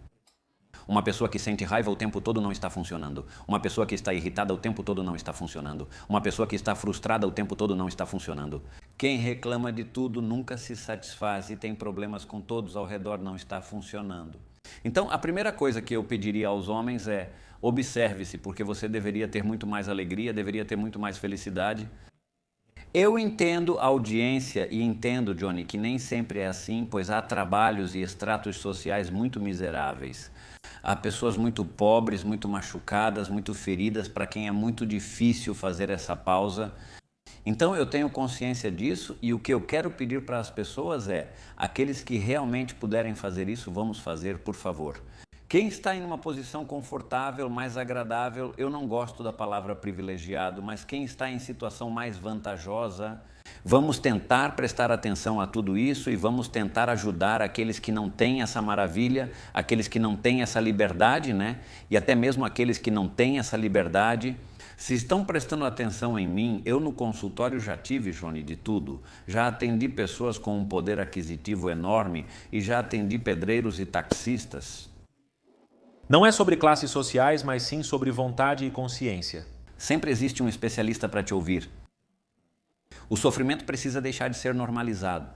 Uma pessoa que sente raiva o tempo todo não está funcionando. Uma pessoa que está irritada o tempo todo não está funcionando. Uma pessoa que está frustrada o tempo todo não está funcionando. Quem reclama de tudo nunca se satisfaz e tem problemas com todos ao redor não está funcionando. Então, a primeira coisa que eu pediria aos homens é observe-se, porque você deveria ter muito mais alegria, deveria ter muito mais felicidade. Eu entendo a audiência e entendo, Johnny, que nem sempre é assim, pois há trabalhos e estratos sociais muito miseráveis. Há pessoas muito pobres, muito machucadas, muito feridas, para quem é muito difícil fazer essa pausa. Então eu tenho consciência disso e o que eu quero pedir para as pessoas é, aqueles que realmente puderem fazer isso, vamos fazer, por favor. Quem está em uma posição confortável, mais agradável, eu não gosto da palavra privilegiado, mas quem está em situação mais vantajosa, vamos tentar prestar atenção a tudo isso e vamos tentar ajudar aqueles que não têm essa maravilha, aqueles que não têm essa liberdade, né? E até mesmo aqueles que não têm essa liberdade. Se estão prestando atenção em mim, eu no consultório já tive, Johnny, de tudo. Já atendi pessoas com um poder aquisitivo enorme e já atendi pedreiros e taxistas. Não é sobre classes sociais, mas sim sobre vontade e consciência. Sempre existe um especialista para te ouvir. O sofrimento precisa deixar de ser normalizado.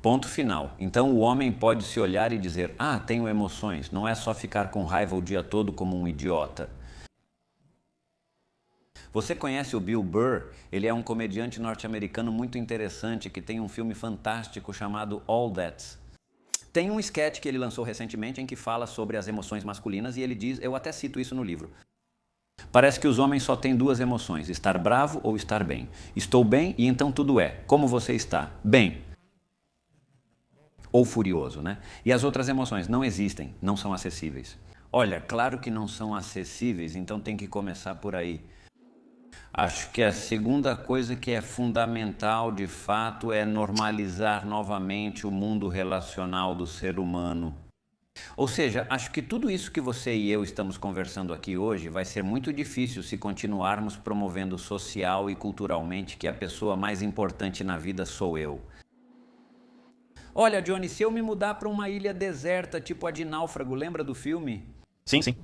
Ponto final. Então o homem pode se olhar e dizer, tenho emoções, não é só ficar com raiva o dia todo como um idiota. Você conhece o Bill Burr? Ele é um comediante norte-americano muito interessante que tem um filme fantástico chamado All That. Tem um sketch que ele lançou recentemente em que fala sobre as emoções masculinas e ele diz, eu até cito isso no livro. Parece que os homens só têm duas emoções, estar bravo ou estar bem. Estou bem e então tudo é. Como você está? Bem. ou furioso, né? E as outras emoções não existem, não são acessíveis. Olha, claro que não são acessíveis, então tem que começar por aí. Acho que a segunda coisa que é fundamental, de fato, é normalizar novamente o mundo relacional do ser humano. Ou seja, acho que tudo isso que você e eu estamos conversando aqui hoje vai ser muito difícil se continuarmos promovendo social e culturalmente que a pessoa mais importante na vida sou eu. Olha, Johnny, se eu me mudar para uma ilha deserta, tipo a de Náufrago, lembra do filme? Sim, sim.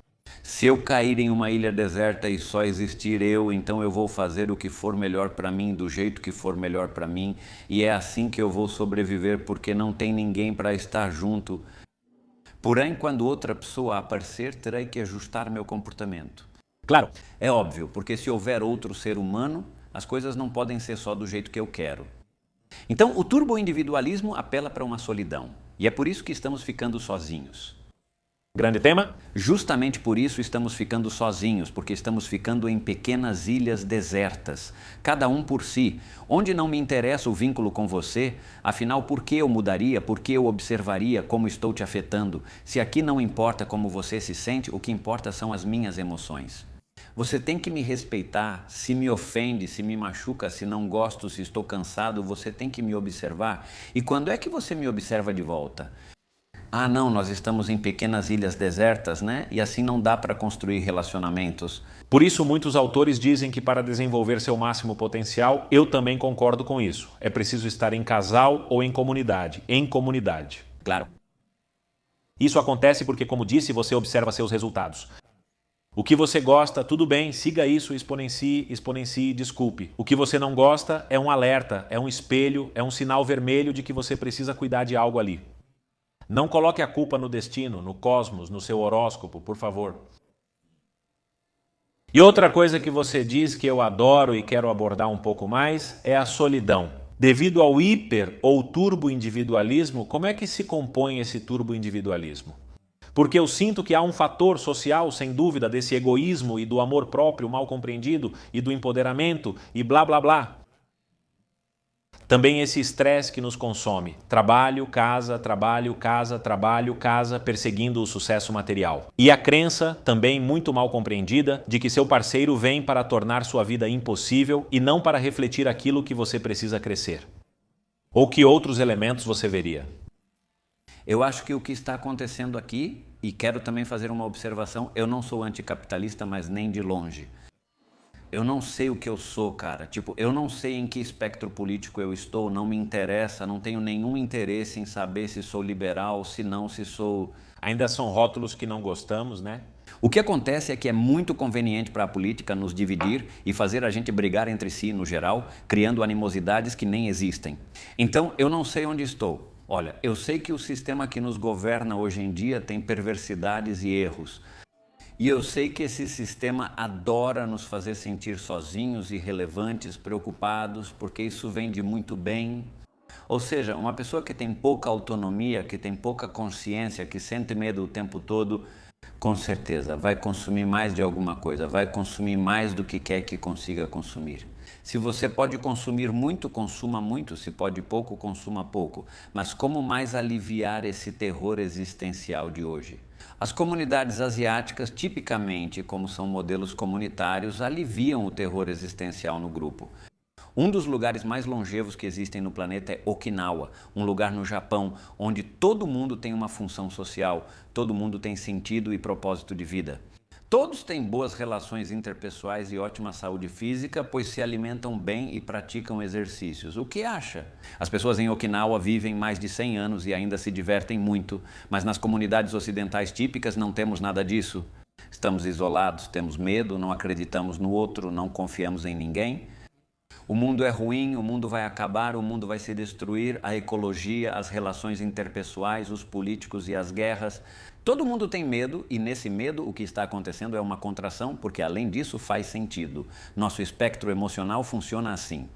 Se eu cair em uma ilha deserta e só existir eu, então eu vou fazer o que for melhor para mim, do jeito que for melhor para mim, e é assim que eu vou sobreviver, porque não tem ninguém para estar junto. Porém, quando outra pessoa aparecer, terei que ajustar meu comportamento. Claro. É óbvio, porque se houver outro ser humano, as coisas não podem ser só do jeito que eu quero. Então, o turbo-individualismo apela para uma solidão. E é por isso que estamos ficando sozinhos. Grande tema? Justamente por isso estamos ficando sozinhos, porque estamos ficando em pequenas ilhas desertas, cada um por si, onde não me interessa o vínculo com você, afinal, por que eu mudaria, por que eu observaria como estou te afetando? Se aqui não importa como você se sente, o que importa são as minhas emoções. Você tem que me respeitar, se me ofende, se me machuca, se não gosto, se estou cansado, você tem que me observar. E quando é que você me observa de volta? Ah, não, nós estamos em pequenas ilhas desertas, né? E assim não dá para construir relacionamentos. Por isso, muitos autores dizem que para desenvolver seu máximo potencial, eu também concordo com isso. É preciso estar em casal ou em comunidade. Em comunidade. Claro. Isso acontece porque, como disse, você observa seus resultados. O que você gosta, tudo bem, siga isso, exponencie, desculpe. O que você não gosta é um alerta, é um espelho, é um sinal vermelho de que você precisa cuidar de algo ali. Não coloque a culpa no destino, no cosmos, no seu horóscopo, por favor. E outra coisa que você diz que eu adoro e quero abordar um pouco mais é a solidão. Devido ao hiper ou turbo-individualismo, como é que se compõe esse turbo-individualismo? Porque eu sinto que há um fator social, sem dúvida, desse egoísmo e do amor próprio mal compreendido e do empoderamento e blá blá blá. Também esse estresse que nos consome. Trabalho, casa, perseguindo o sucesso material. E a crença, também muito mal compreendida, de que seu parceiro vem para tornar sua vida impossível e não para refletir aquilo que você precisa crescer. Ou que outros elementos você veria? Eu acho que o que está acontecendo aqui, e quero também fazer uma observação, eu não sou anticapitalista, mas nem de longe. Eu não sei o que eu sou, cara. Tipo, eu não sei em que espectro político eu estou, não me interessa, não tenho nenhum interesse em saber se sou liberal, se não, se sou... Ainda são rótulos que não gostamos, né? O que acontece é que é muito conveniente para a política nos dividir e fazer a gente brigar entre si, no geral, criando animosidades que nem existem. Então, eu não sei onde estou. Olha, eu sei que o sistema que nos governa hoje em dia tem perversidades e erros. E eu sei que esse sistema adora nos fazer sentir sozinhos, irrelevantes, preocupados, porque isso vende muito bem. Ou seja, uma pessoa que tem pouca autonomia, que tem pouca consciência, que sente medo o tempo todo, com certeza vai consumir mais de alguma coisa, vai consumir mais do que quer que consiga consumir. Se você pode consumir muito, consuma muito. Se pode pouco, consuma pouco. Mas como mais aliviar esse terror existencial de hoje? As comunidades asiáticas, tipicamente, como são modelos comunitários, aliviam o terror existencial no grupo. Um dos lugares mais longevos que existem no planeta é Okinawa, um lugar no Japão, onde todo mundo tem uma função social, todo mundo tem sentido e propósito de vida. Todos têm boas relações interpessoais e ótima saúde física, pois se alimentam bem e praticam exercícios. O que acha? As pessoas em Okinawa vivem mais de 100 anos e ainda se divertem muito, mas nas comunidades ocidentais típicas não temos nada disso. Estamos isolados, temos medo, não acreditamos no outro, não confiamos em ninguém. O mundo é ruim, o mundo vai acabar, o mundo vai se destruir, a ecologia, as relações interpessoais, os políticos e as guerras. Todo mundo tem medo e nesse medo o que está acontecendo é uma contração, porque além disso faz sentido. Nosso espectro emocional funciona assim.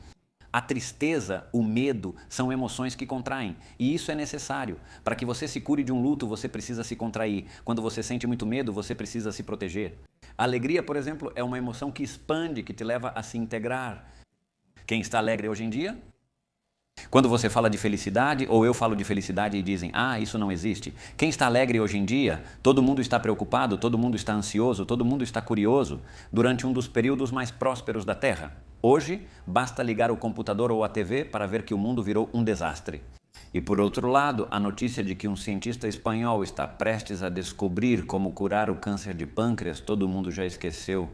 A tristeza, o medo, são emoções que contraem e isso é necessário. Para que você se cure de um luto, você precisa se contrair. Quando você sente muito medo, você precisa se proteger. A alegria, por exemplo, é uma emoção que expande, que te leva a se integrar. Quem está alegre hoje em dia? Quando você fala de felicidade, ou eu falo de felicidade e dizem, ah, isso não existe. Quem está alegre hoje em dia, todo mundo está preocupado, todo mundo está ansioso, todo mundo está curioso, durante um dos períodos mais prósperos da Terra. Hoje, basta ligar o computador ou a TV para ver que o mundo virou um desastre. E por outro lado, a notícia de que um cientista espanhol está prestes a descobrir como curar o câncer de pâncreas, todo mundo já esqueceu,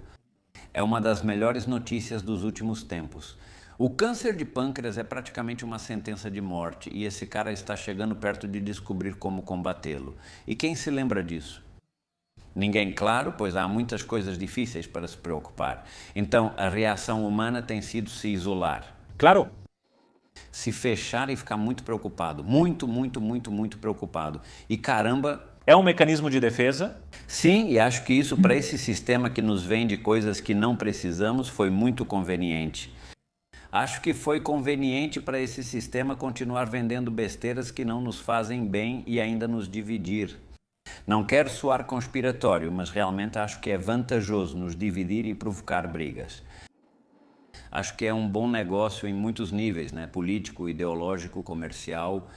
é uma das melhores notícias dos últimos tempos. O câncer de pâncreas é praticamente uma sentença de morte e esse cara está chegando perto de descobrir como combatê-lo. E quem se lembra disso? Ninguém, claro, pois há muitas coisas difíceis para se preocupar. Então, a reação humana tem sido se isolar. Claro. Se fechar e ficar muito preocupado. Muito preocupado. E caramba... É um mecanismo de defesa? Sim, e acho que isso para esse sistema que nos vende coisas que não precisamos foi muito conveniente. Acho que foi conveniente para esse sistema continuar vendendo besteiras que não nos fazem bem e ainda nos dividir. Não quero soar conspiratório, mas realmente acho que é vantajoso nos dividir e provocar brigas. Acho que é um bom negócio em muitos níveis, né? Político, ideológico, comercial.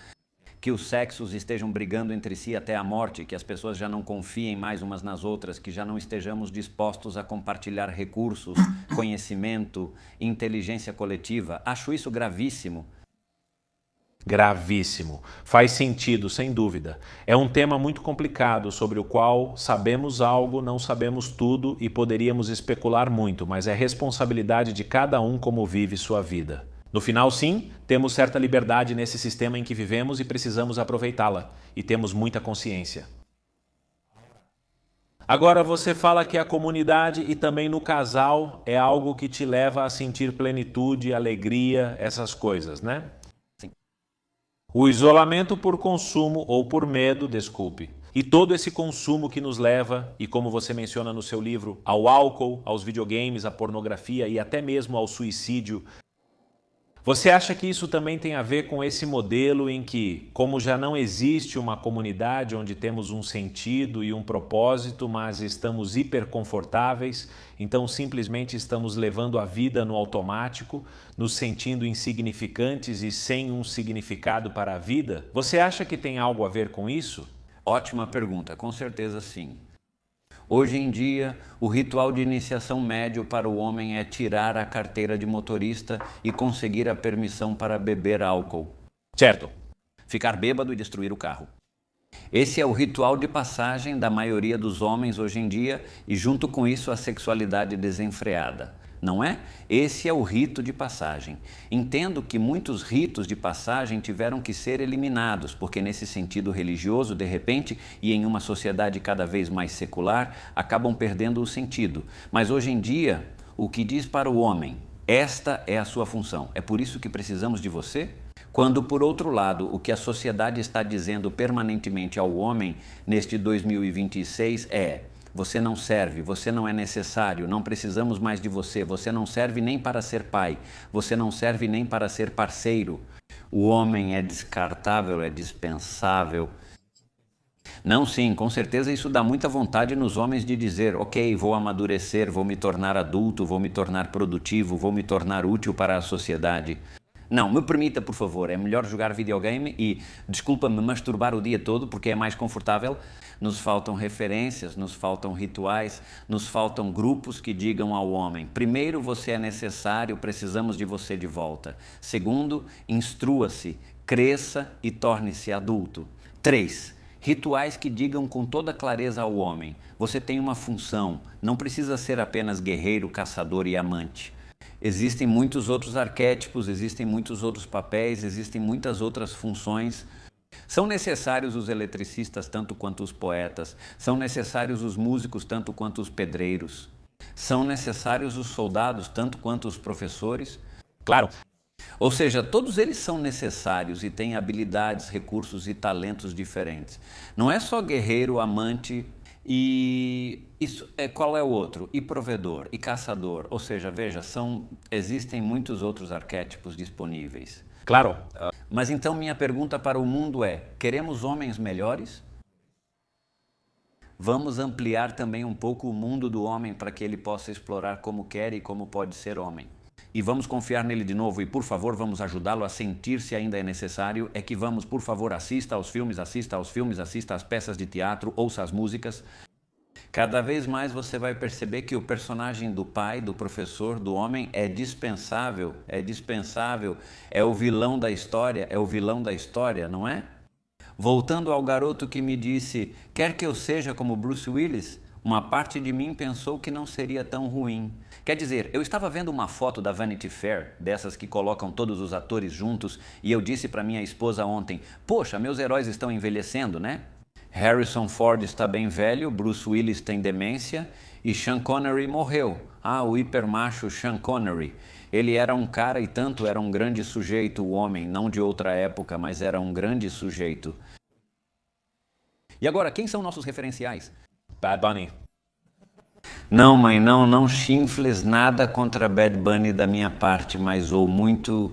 Que os sexos estejam brigando entre si até a morte, que as pessoas já não confiem mais umas nas outras, que já não estejamos dispostos a compartilhar recursos, conhecimento, inteligência coletiva. Acho isso gravíssimo. Gravíssimo. Faz sentido, sem dúvida. É um tema muito complicado, sobre o qual sabemos algo, não sabemos tudo e poderíamos especular muito, mas é responsabilidade de cada um como vive sua vida. No final, sim, temos certa liberdade nesse sistema em que vivemos e precisamos aproveitá-la. E temos muita consciência. Agora você fala que a comunidade e também no casal é algo que te leva a sentir plenitude, alegria, essas coisas, né? Sim. O isolamento por consumo ou por medo, desculpe. E todo esse consumo que nos leva, e como você menciona no seu livro, ao álcool, aos videogames, à pornografia e até mesmo ao suicídio. Você acha que isso também tem a ver com esse modelo em que, como já não existe uma comunidade onde temos um sentido e um propósito, mas estamos hiperconfortáveis, então simplesmente estamos levando a vida no automático, nos sentindo insignificantes e sem um significado para a vida? Você acha que tem algo a ver com isso? Ótima pergunta, com certeza sim. Hoje em dia, o ritual de iniciação médio para o homem é tirar a carteira de motorista e conseguir a permissão para beber álcool. Certo. Ficar bêbado e destruir o carro. Esse é o ritual de passagem da maioria dos homens hoje em dia e junto com isso a sexualidade desenfreada. Não é? Esse é o rito de passagem. Entendo que muitos ritos de passagem tiveram que ser eliminados, porque nesse sentido religioso, de repente, e em uma sociedade cada vez mais secular, acabam perdendo o sentido. Mas hoje em dia, o que diz para o homem, esta é a sua função, é por isso que precisamos de você? Quando, por outro lado, o que a sociedade está dizendo permanentemente ao homem neste 2026 é: você não serve, você não é necessário, não precisamos mais de você, você não serve nem para ser pai, você não serve nem para ser parceiro. O homem é descartável, é dispensável. Não, sim, com certeza isso dá muita vontade nos homens de dizer, ok, vou amadurecer, vou me tornar adulto, vou me tornar produtivo, vou me tornar útil para a sociedade. Não, me permita, por favor, é melhor jogar videogame e, desculpa-me, masturbar o dia todo porque é mais confortável. Nos faltam referências, nos faltam rituais, nos faltam grupos que digam ao homem: primeiro, você é necessário, precisamos de você de volta. Segundo, instrua-se, cresça e torne-se adulto. 3. Rituais que digam com toda clareza ao homem: você tem uma função, não precisa ser apenas guerreiro, caçador e amante. Existem muitos outros arquétipos, existem muitos outros papéis, existem muitas outras funções. São necessários os eletricistas tanto quanto os poetas, são necessários os músicos tanto quanto os pedreiros, são necessários os soldados tanto quanto os professores. Claro. Ou seja, todos eles são necessários e têm habilidades, recursos e talentos diferentes. Não é só guerreiro, amante e qual é o outro? E provedor, e caçador. Ou seja, veja, existem muitos outros arquétipos disponíveis. Claro. Mas então minha pergunta para o mundo é: queremos homens melhores? Vamos ampliar também um pouco o mundo do homem para que ele possa explorar como quer e como pode ser homem. e vamos confiar nele de novo e, por favor, vamos ajudá-lo a sentir se ainda é necessário, é que vamos, por favor, assista aos filmes, assista às peças de teatro, ouça as músicas. Cada vez mais você vai perceber que o personagem do pai, do professor, do homem é dispensável, é o vilão da história, não é? Voltando ao garoto que me disse, quer que eu seja como Bruce Willis? Uma parte de mim pensou que não seria tão ruim. Quer dizer, eu estava vendo uma foto da Vanity Fair, dessas que colocam todos os atores juntos, e eu disse para minha esposa ontem, poxa, meus heróis estão envelhecendo, né? Harrison Ford está bem velho, Bruce Willis tem demência e Sean Connery morreu. Ah, o hipermacho Sean Connery. Ele era um cara e tanto era um grande sujeito, o homem, não de outra época, mas era um grande sujeito. E agora, quem são nossos referenciais? Bad Bunny. Não, mãe, não chinfles nada contra Bad Bunny da minha parte, mas ou muito...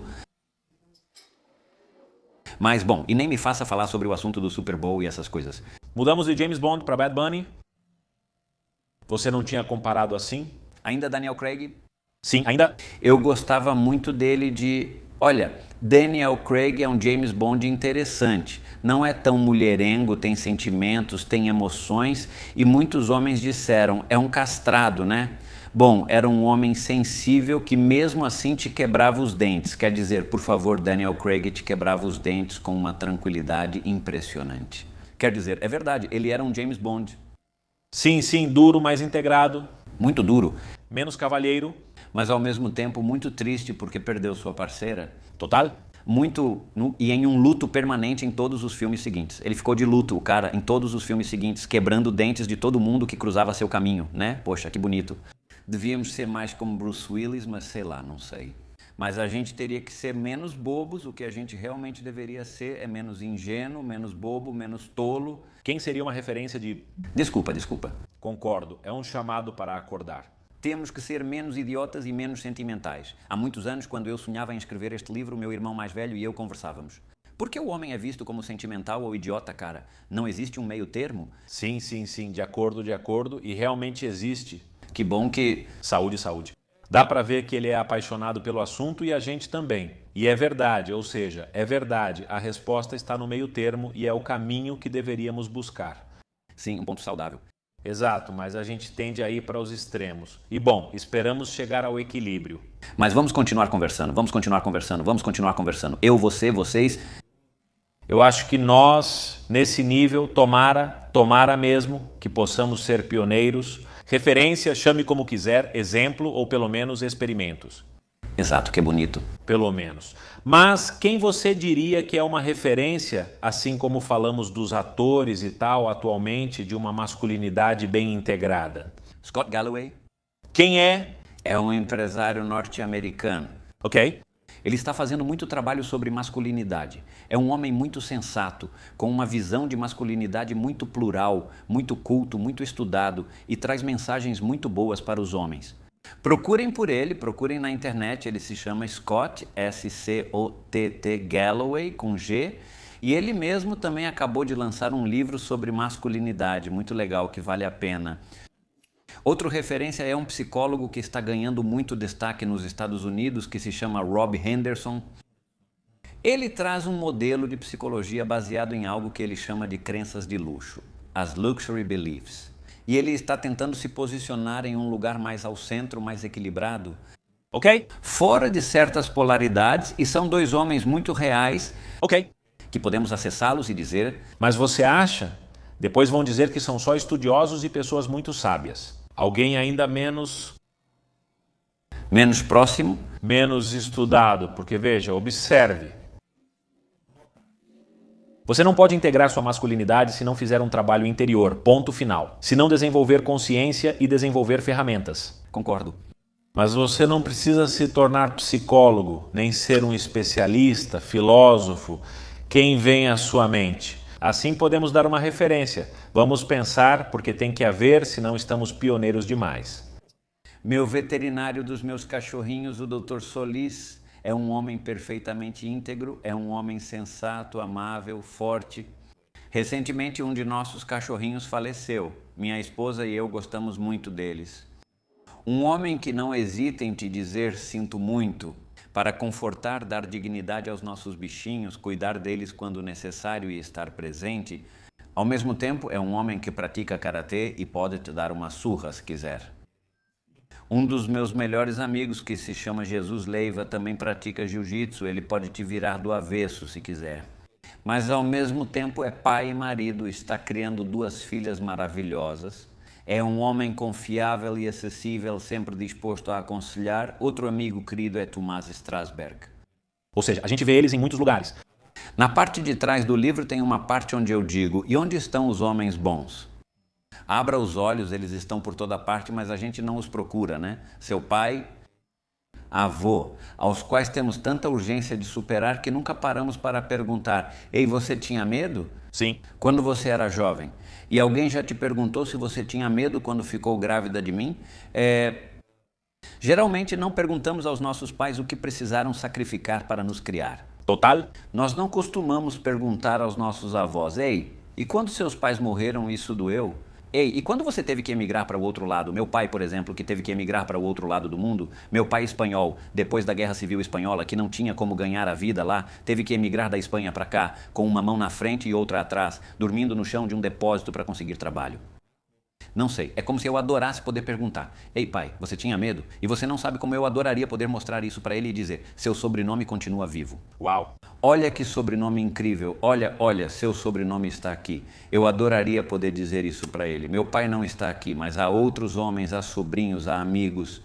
Mas, bom, e nem me faça falar sobre o assunto do Super Bowl e essas coisas. Mudamos de James Bond para Bad Bunny. Você não tinha comparado assim? Ainda Daniel Craig? Sim, ainda. Eu gostava muito dele de... Olha, Daniel Craig é um James Bond interessante. Não é tão mulherengo, tem sentimentos, tem emoções. E muios homens disseram, é um castrado, né? Bom, era um homem sensível que mesmo assim te quebrava os dentes. Quer dizer, por favor, Daniel Craig te quebrava os dentes com uma tranquilidade impressionante. Quer dizer, é verdade, ele era um James Bond. Sim, duro, mas integrado. Muito duro. Menos cavalheiro. Mas ao mesmo tempo muito triste porque perdeu sua parceira. Total. E em um luto permanente em todos os filmes seguintes. Ele ficou de luto, o cara, em todos os filmes seguintes, quebrando dentes de todo mundo que cruzava seu caminho, né? Poxa, que bonito. Devíamos ser mais como Bruce Willis, mas sei lá, não sei. Mas a gente teria que ser menos bobos, o que a gente realmente deveria ser é menos ingênuo, menos bobo, menos tolo. Quem seria uma referência de... Desculpa. Concordo, é um chamado para acordar. Temos que ser menos idiotas e menos sentimentais. Há muitos anos, quando eu sonhava em escrever este livro, meu irmão mais velho e eu conversávamos. Por que o homem é visto como sentimental ou idiota, cara? Não existe um meio termo? Sim, de acordo, e realmente existe. Que bom que... Saúde. Dá para ver que ele é apaixonado pelo assunto e a gente também. E é verdade, ou seja, é verdade, a resposta está no meio termo e é o caminho que deveríamos buscar. Sim, um ponto saudável. Exato, mas a gente tende a ir para os extremos. E bom, esperamos chegar ao equilíbrio. Mas vamos continuar conversando. Eu, você, vocês... Eu acho que nós, nesse nível, tomara mesmo que possamos ser pioneiros. Referência, chame como quiser, exemplo ou pelo menos experimentos. Exato, que bonito. Pelo menos. Mas quem você diria que é uma referência, assim como falamos dos atores e tal, atualmente, de uma masculinidade bem integrada? Scott Galloway. Quem é? É um empresário norte-americano. Ok. Ele está fazendo muito trabalho sobre masculinidade. É um homem muito sensato, com uma visão de masculinidade muito plural, muito culto, muito estudado e traz mensagens muito boas para os homens. Procurem por ele, procurem na internet, ele se chama Scott, S-C-O-T-T Galloway, com G, e ele mesmo também acabou de lançar um livro sobre masculinidade, muito legal, que vale a pena. Outra referência é um psicólogo que está ganhando muito destaque nos Estados Unidos, que se chama Rob Henderson. Ele traz um modelo de psicologia baseado em algo que ele chama de crenças de luxo, as Luxury Beliefs. E ele está tentando se posicionar em um lugar mais ao centro, mais equilibrado. Ok. Fora de certas polaridades, e são dois homens muito reais. Ok. Que podemos acessá-los e dizer... Mas você acha? Depois vão dizer que são só estudiosos e pessoas muito sábias. Alguém ainda menos próximo? Menos estudado, porque veja, observe. Você não pode integrar sua masculinidade se não fizer um trabalho interior, ponto final. Se não desenvolver consciência e desenvolver ferramentas. Concordo. Mas você não precisa se tornar psicólogo, nem ser um especialista, filósofo, quem vem à sua mente. Assim podemos dar uma referência. Vamos pensar, porque tem que haver, senão estamos pioneiros demais. Meu veterinário dos meus cachorrinhos, o Dr. Solis, é um homem perfeitamente íntegro, é um homem sensato, amável, forte. Recentemente, um de nossos cachorrinhos faleceu. Minha esposa e eu gostamos muito deles. Um homem que não hesita em te dizer sinto muito, para confortar, dar dignidade aos nossos bichinhos, cuidar deles quando necessário e estar presente, ao mesmo tempo é um homem que pratica karatê e pode te dar uma surra se quiser. Um dos meus melhores amigos, que se chama Jesus Leiva, também pratica jiu-jitsu, ele pode te virar do avesso se quiser. Mas ao mesmo tempo é pai e marido, está criando 2 filhas maravilhosas. É um homem confiável e acessível, sempre disposto a aconselhar. Outro amigo querido é Tomás Strasberg. Ou seja, a gente vê eles em muitos lugares. Na parte de trás do livro tem uma parte onde eu digo, e onde estão os homens bons? Abra os olhos, eles estão por toda parte, mas a gente não os procura, né? Seu pai, avô, aos quais temos tanta urgência de superar que nunca paramos para perguntar, ei, você tinha medo? Sim. Quando você era jovem? E alguém já te perguntou se você tinha medo quando ficou grávida de mim? Geralmente não perguntamos aos nossos pais o que precisaram sacrificar para nos criar. Total? Nós não costumamos perguntar aos nossos avós, ei, e quando seus pais morreram isso doeu? Ei, e quando você teve que emigrar para o outro lado? Meu pai, por exemplo, que teve que emigrar para o outro lado do mundo, meu pai espanhol, depois da Guerra Civil Espanhola, que não tinha como ganhar a vida lá, teve que emigrar da Espanha para cá, com uma mão na frente e outra atrás, dormindo no chão de um depósito para conseguir trabalho. Não sei, é como se eu adorasse poder perguntar, ei pai, você tinha medo? E você não sabe como eu adoraria poder mostrar isso para ele e dizer, seu sobrenome continua vivo. Uau! Olha que sobrenome incrível, olha, seu sobrenome está aqui. Eu adoraria poder dizer isso para ele. Meu pai não está aqui, mas há outros homens, há sobrinhos, há amigos.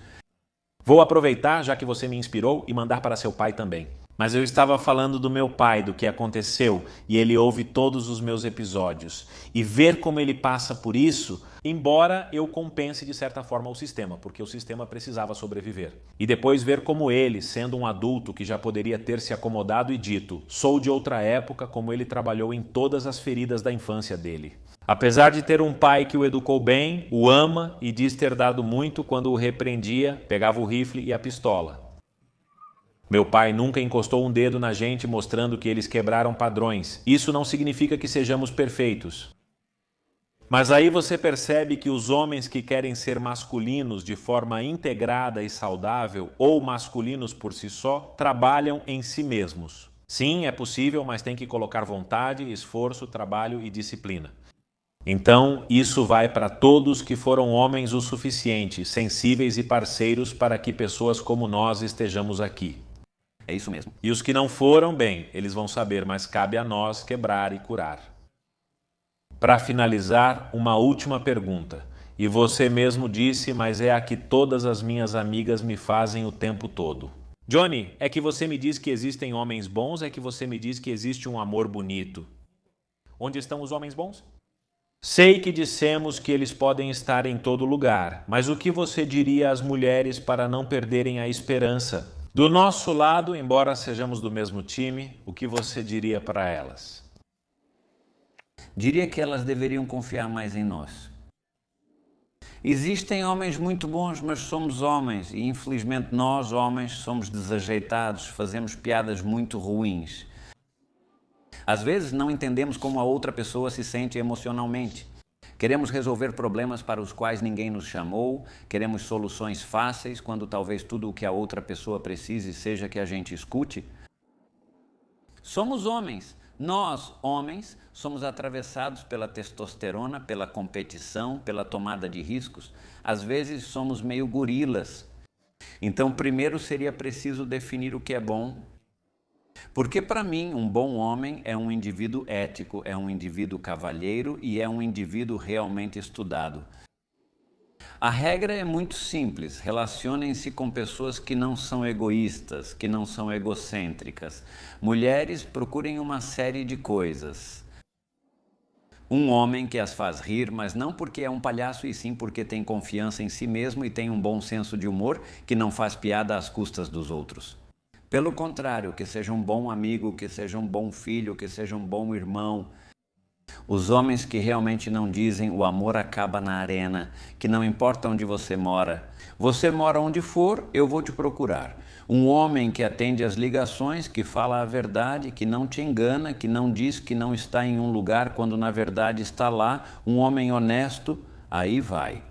Vou aproveitar, já que você me inspirou, e mandar para seu pai também. Mas eu estava falando do meu pai, do que aconteceu, e ele ouve todos os meus episódios. E ver como ele passa por isso, embora eu compense de certa forma o sistema, porque o sistema precisava sobreviver. E depois ver como ele, sendo um adulto que já poderia ter se acomodado e dito, sou de outra época, como ele trabalhou em todas as feridas da infância dele. Apesar de ter um pai que o educou bem, o ama e diz ter dado muito quando o repreendia, pegava o rifle e a pistola. Meu pai nunca encostou um dedo na gente mostrando que eles quebraram padrões. Isso não significa que sejamos perfeitos. Mas aí você percebe que os homens que querem ser masculinos de forma integrada e saudável, ou masculinos por si só, trabalham em si mesmos. Sim, é possível, mas tem que colocar vontade, esforço, trabalho e disciplina. Então, isso vai para todos que foram homens o suficiente, sensíveis e parceiros para que pessoas como nós estejamos aqui. É isso mesmo. E os que não foram, bem, eles vão saber, mas cabe a nós quebrar e curar. Para finalizar, uma última pergunta. E você mesmo disse, mas é a que todas as minhas amigas me fazem o tempo todo. Johnny, é que você me diz que existem homens bons, é que você me diz que existe um amor bonito. Onde estão os homens bons? Sei que dissemos que eles podem estar em todo lugar, mas o que você diria às mulheres para não perderem a esperança? Do nosso lado, embora sejamos do mesmo time, o que você diria para elas? Diria que elas deveriam confiar mais em nós. Existem homens muito bons, mas somos homens e infelizmente nós, homens, somos desajeitados, fazemos piadas muito ruins. Às vezes não entendemos como a outra pessoa se sente emocionalmente. Queremos resolver problemas para os quais ninguém nos chamou, queremos soluções fáceis, quando talvez tudo o que a outra pessoa precise seja que a gente escute. Somos homens. Nós, homens, somos atravessados pela testosterona, pela competição, pela tomada de riscos. Às vezes somos meio gorilas. Então, primeiro seria preciso definir o que é bom. Porque para mim, um bom homem é um indivíduo ético, é um indivíduo cavalheiro e é um indivíduo realmente estudado. A regra é muito simples, relacionem-se com pessoas que não são egoístas, que não são egocêntricas. Mulheres, procurem uma série de coisas. Um homem que as faz rir, mas não porque é um palhaço e sim porque tem confiança em si mesmo e tem um bom senso de humor que não faz piada às custas dos outros. Pelo contrário, que seja um bom amigo, que seja um bom filho, que seja um bom irmão. Os homens que realmente não dizem o amor acaba na arena, que não importa onde você mora. Você mora onde for, eu vou te procurar. Um homem que atende às ligações, que fala a verdade, que não te engana, que não diz que não está em um lugar quando na verdade está lá. Um homem honesto, aí vai.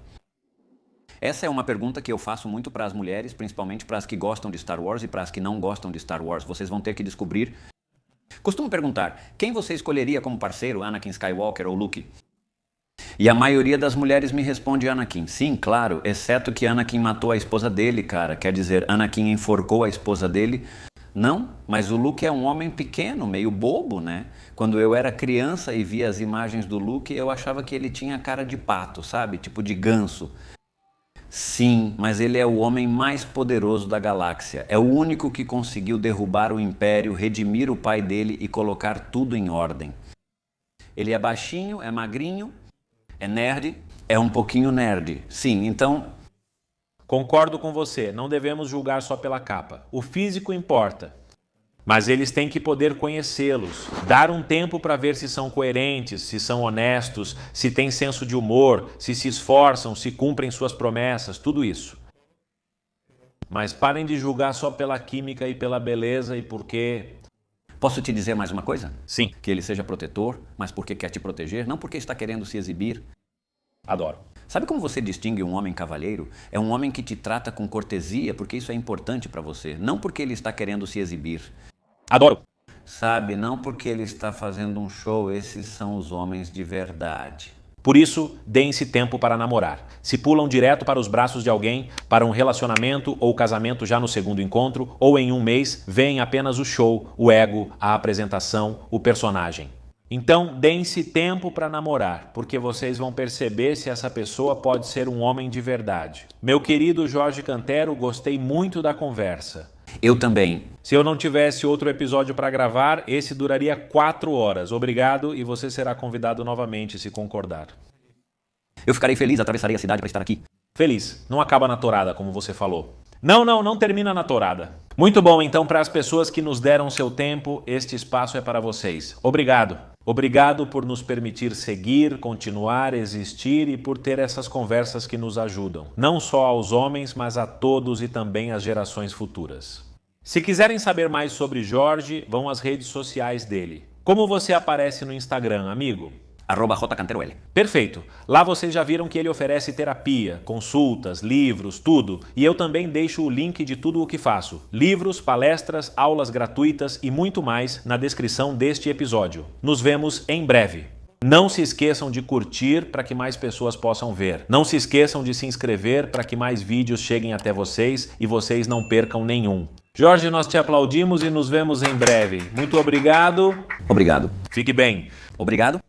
Essa é uma pergunta que eu faço muito para as mulheres, principalmente para as que gostam de Star Wars e para as que não gostam de Star Wars. Vocês vão ter que descobrir. Costumo perguntar, quem você escolheria como parceiro, Anakin Skywalker ou Luke? E a maioria das mulheres me responde Anakin. Sim, claro, exceto que Anakin matou a esposa dele, cara. Quer dizer, Anakin enforcou a esposa dele. Não, mas o Luke é um homem pequeno, meio bobo, né? Quando eu era criança e via as imagens do Luke, eu achava que ele tinha cara de pato, sabe? Tipo de ganso. Sim, mas ele é o homem mais poderoso da galáxia. É o único que conseguiu derrubar o Império, redimir o pai dele e colocar tudo em ordem. Ele é baixinho, é magrinho, é nerd, é um pouquinho nerd. Sim, então... Concordo com você, não devemos julgar só pela capa. O físico importa. Mas eles têm que poder conhecê-los, dar um tempo para ver se são coerentes, se são honestos, se têm senso de humor, se esforçam, se cumprem suas promessas, tudo isso. Mas parem de julgar só pela química e pela beleza e porque... Posso te dizer mais uma coisa? Sim. Que ele seja protetor, mas porque quer te proteger, não porque está querendo se exibir. Adoro. Sabe como você distingue um homem cavalheiro? É um homem que te trata com cortesia, porque isso é importante para você, não porque ele está querendo se exibir. Adoro. Sabe, não porque ele está fazendo um show, esses são os homens de verdade. Por isso, deem-se tempo para namorar. Se pulam direto para os braços de alguém, para um relacionamento ou casamento já no segundo encontro, ou em um mês, veem apenas o show, o ego, a apresentação, o personagem. Então, deem-se tempo para namorar, porque vocês vão perceber se essa pessoa pode ser um homem de verdade. Meu querido Jorge Cantero, gostei muito da conversa. Eu também. Se eu não tivesse outro episódio para gravar, esse duraria 4 horas. Obrigado e você será convidado novamente, se concordar. Eu ficarei feliz, atravessarei a cidade para estar aqui. Feliz. Não acaba na tourada, como você falou. Não termina na tourada. Muito bom, então, para as pessoas que nos deram seu tempo, este espaço é para vocês. Obrigado. Obrigado por nos permitir seguir, continuar, existir e por ter essas conversas que nos ajudam, não só aos homens, mas a todos e também às gerações futuras. Se quiserem saber mais sobre Jorge, vão às redes sociais dele. Como você aparece no Instagram, amigo? @jcanterol. Perfeito. Lá vocês já viram que ele oferece terapia, consultas, livros, tudo. E eu também deixo o link de tudo o que faço. Livros, palestras, aulas gratuitas e muito mais na descrição deste episódio. Nos vemos em breve. Não se esqueçam de curtir para que mais pessoas possam ver. Não se esqueçam de se inscrever para que mais vídeos cheguem até vocês e vocês não percam nenhum. Jorge, nós te aplaudimos e nos vemos em breve. Muito obrigado. Obrigado. Fique bem. Obrigado.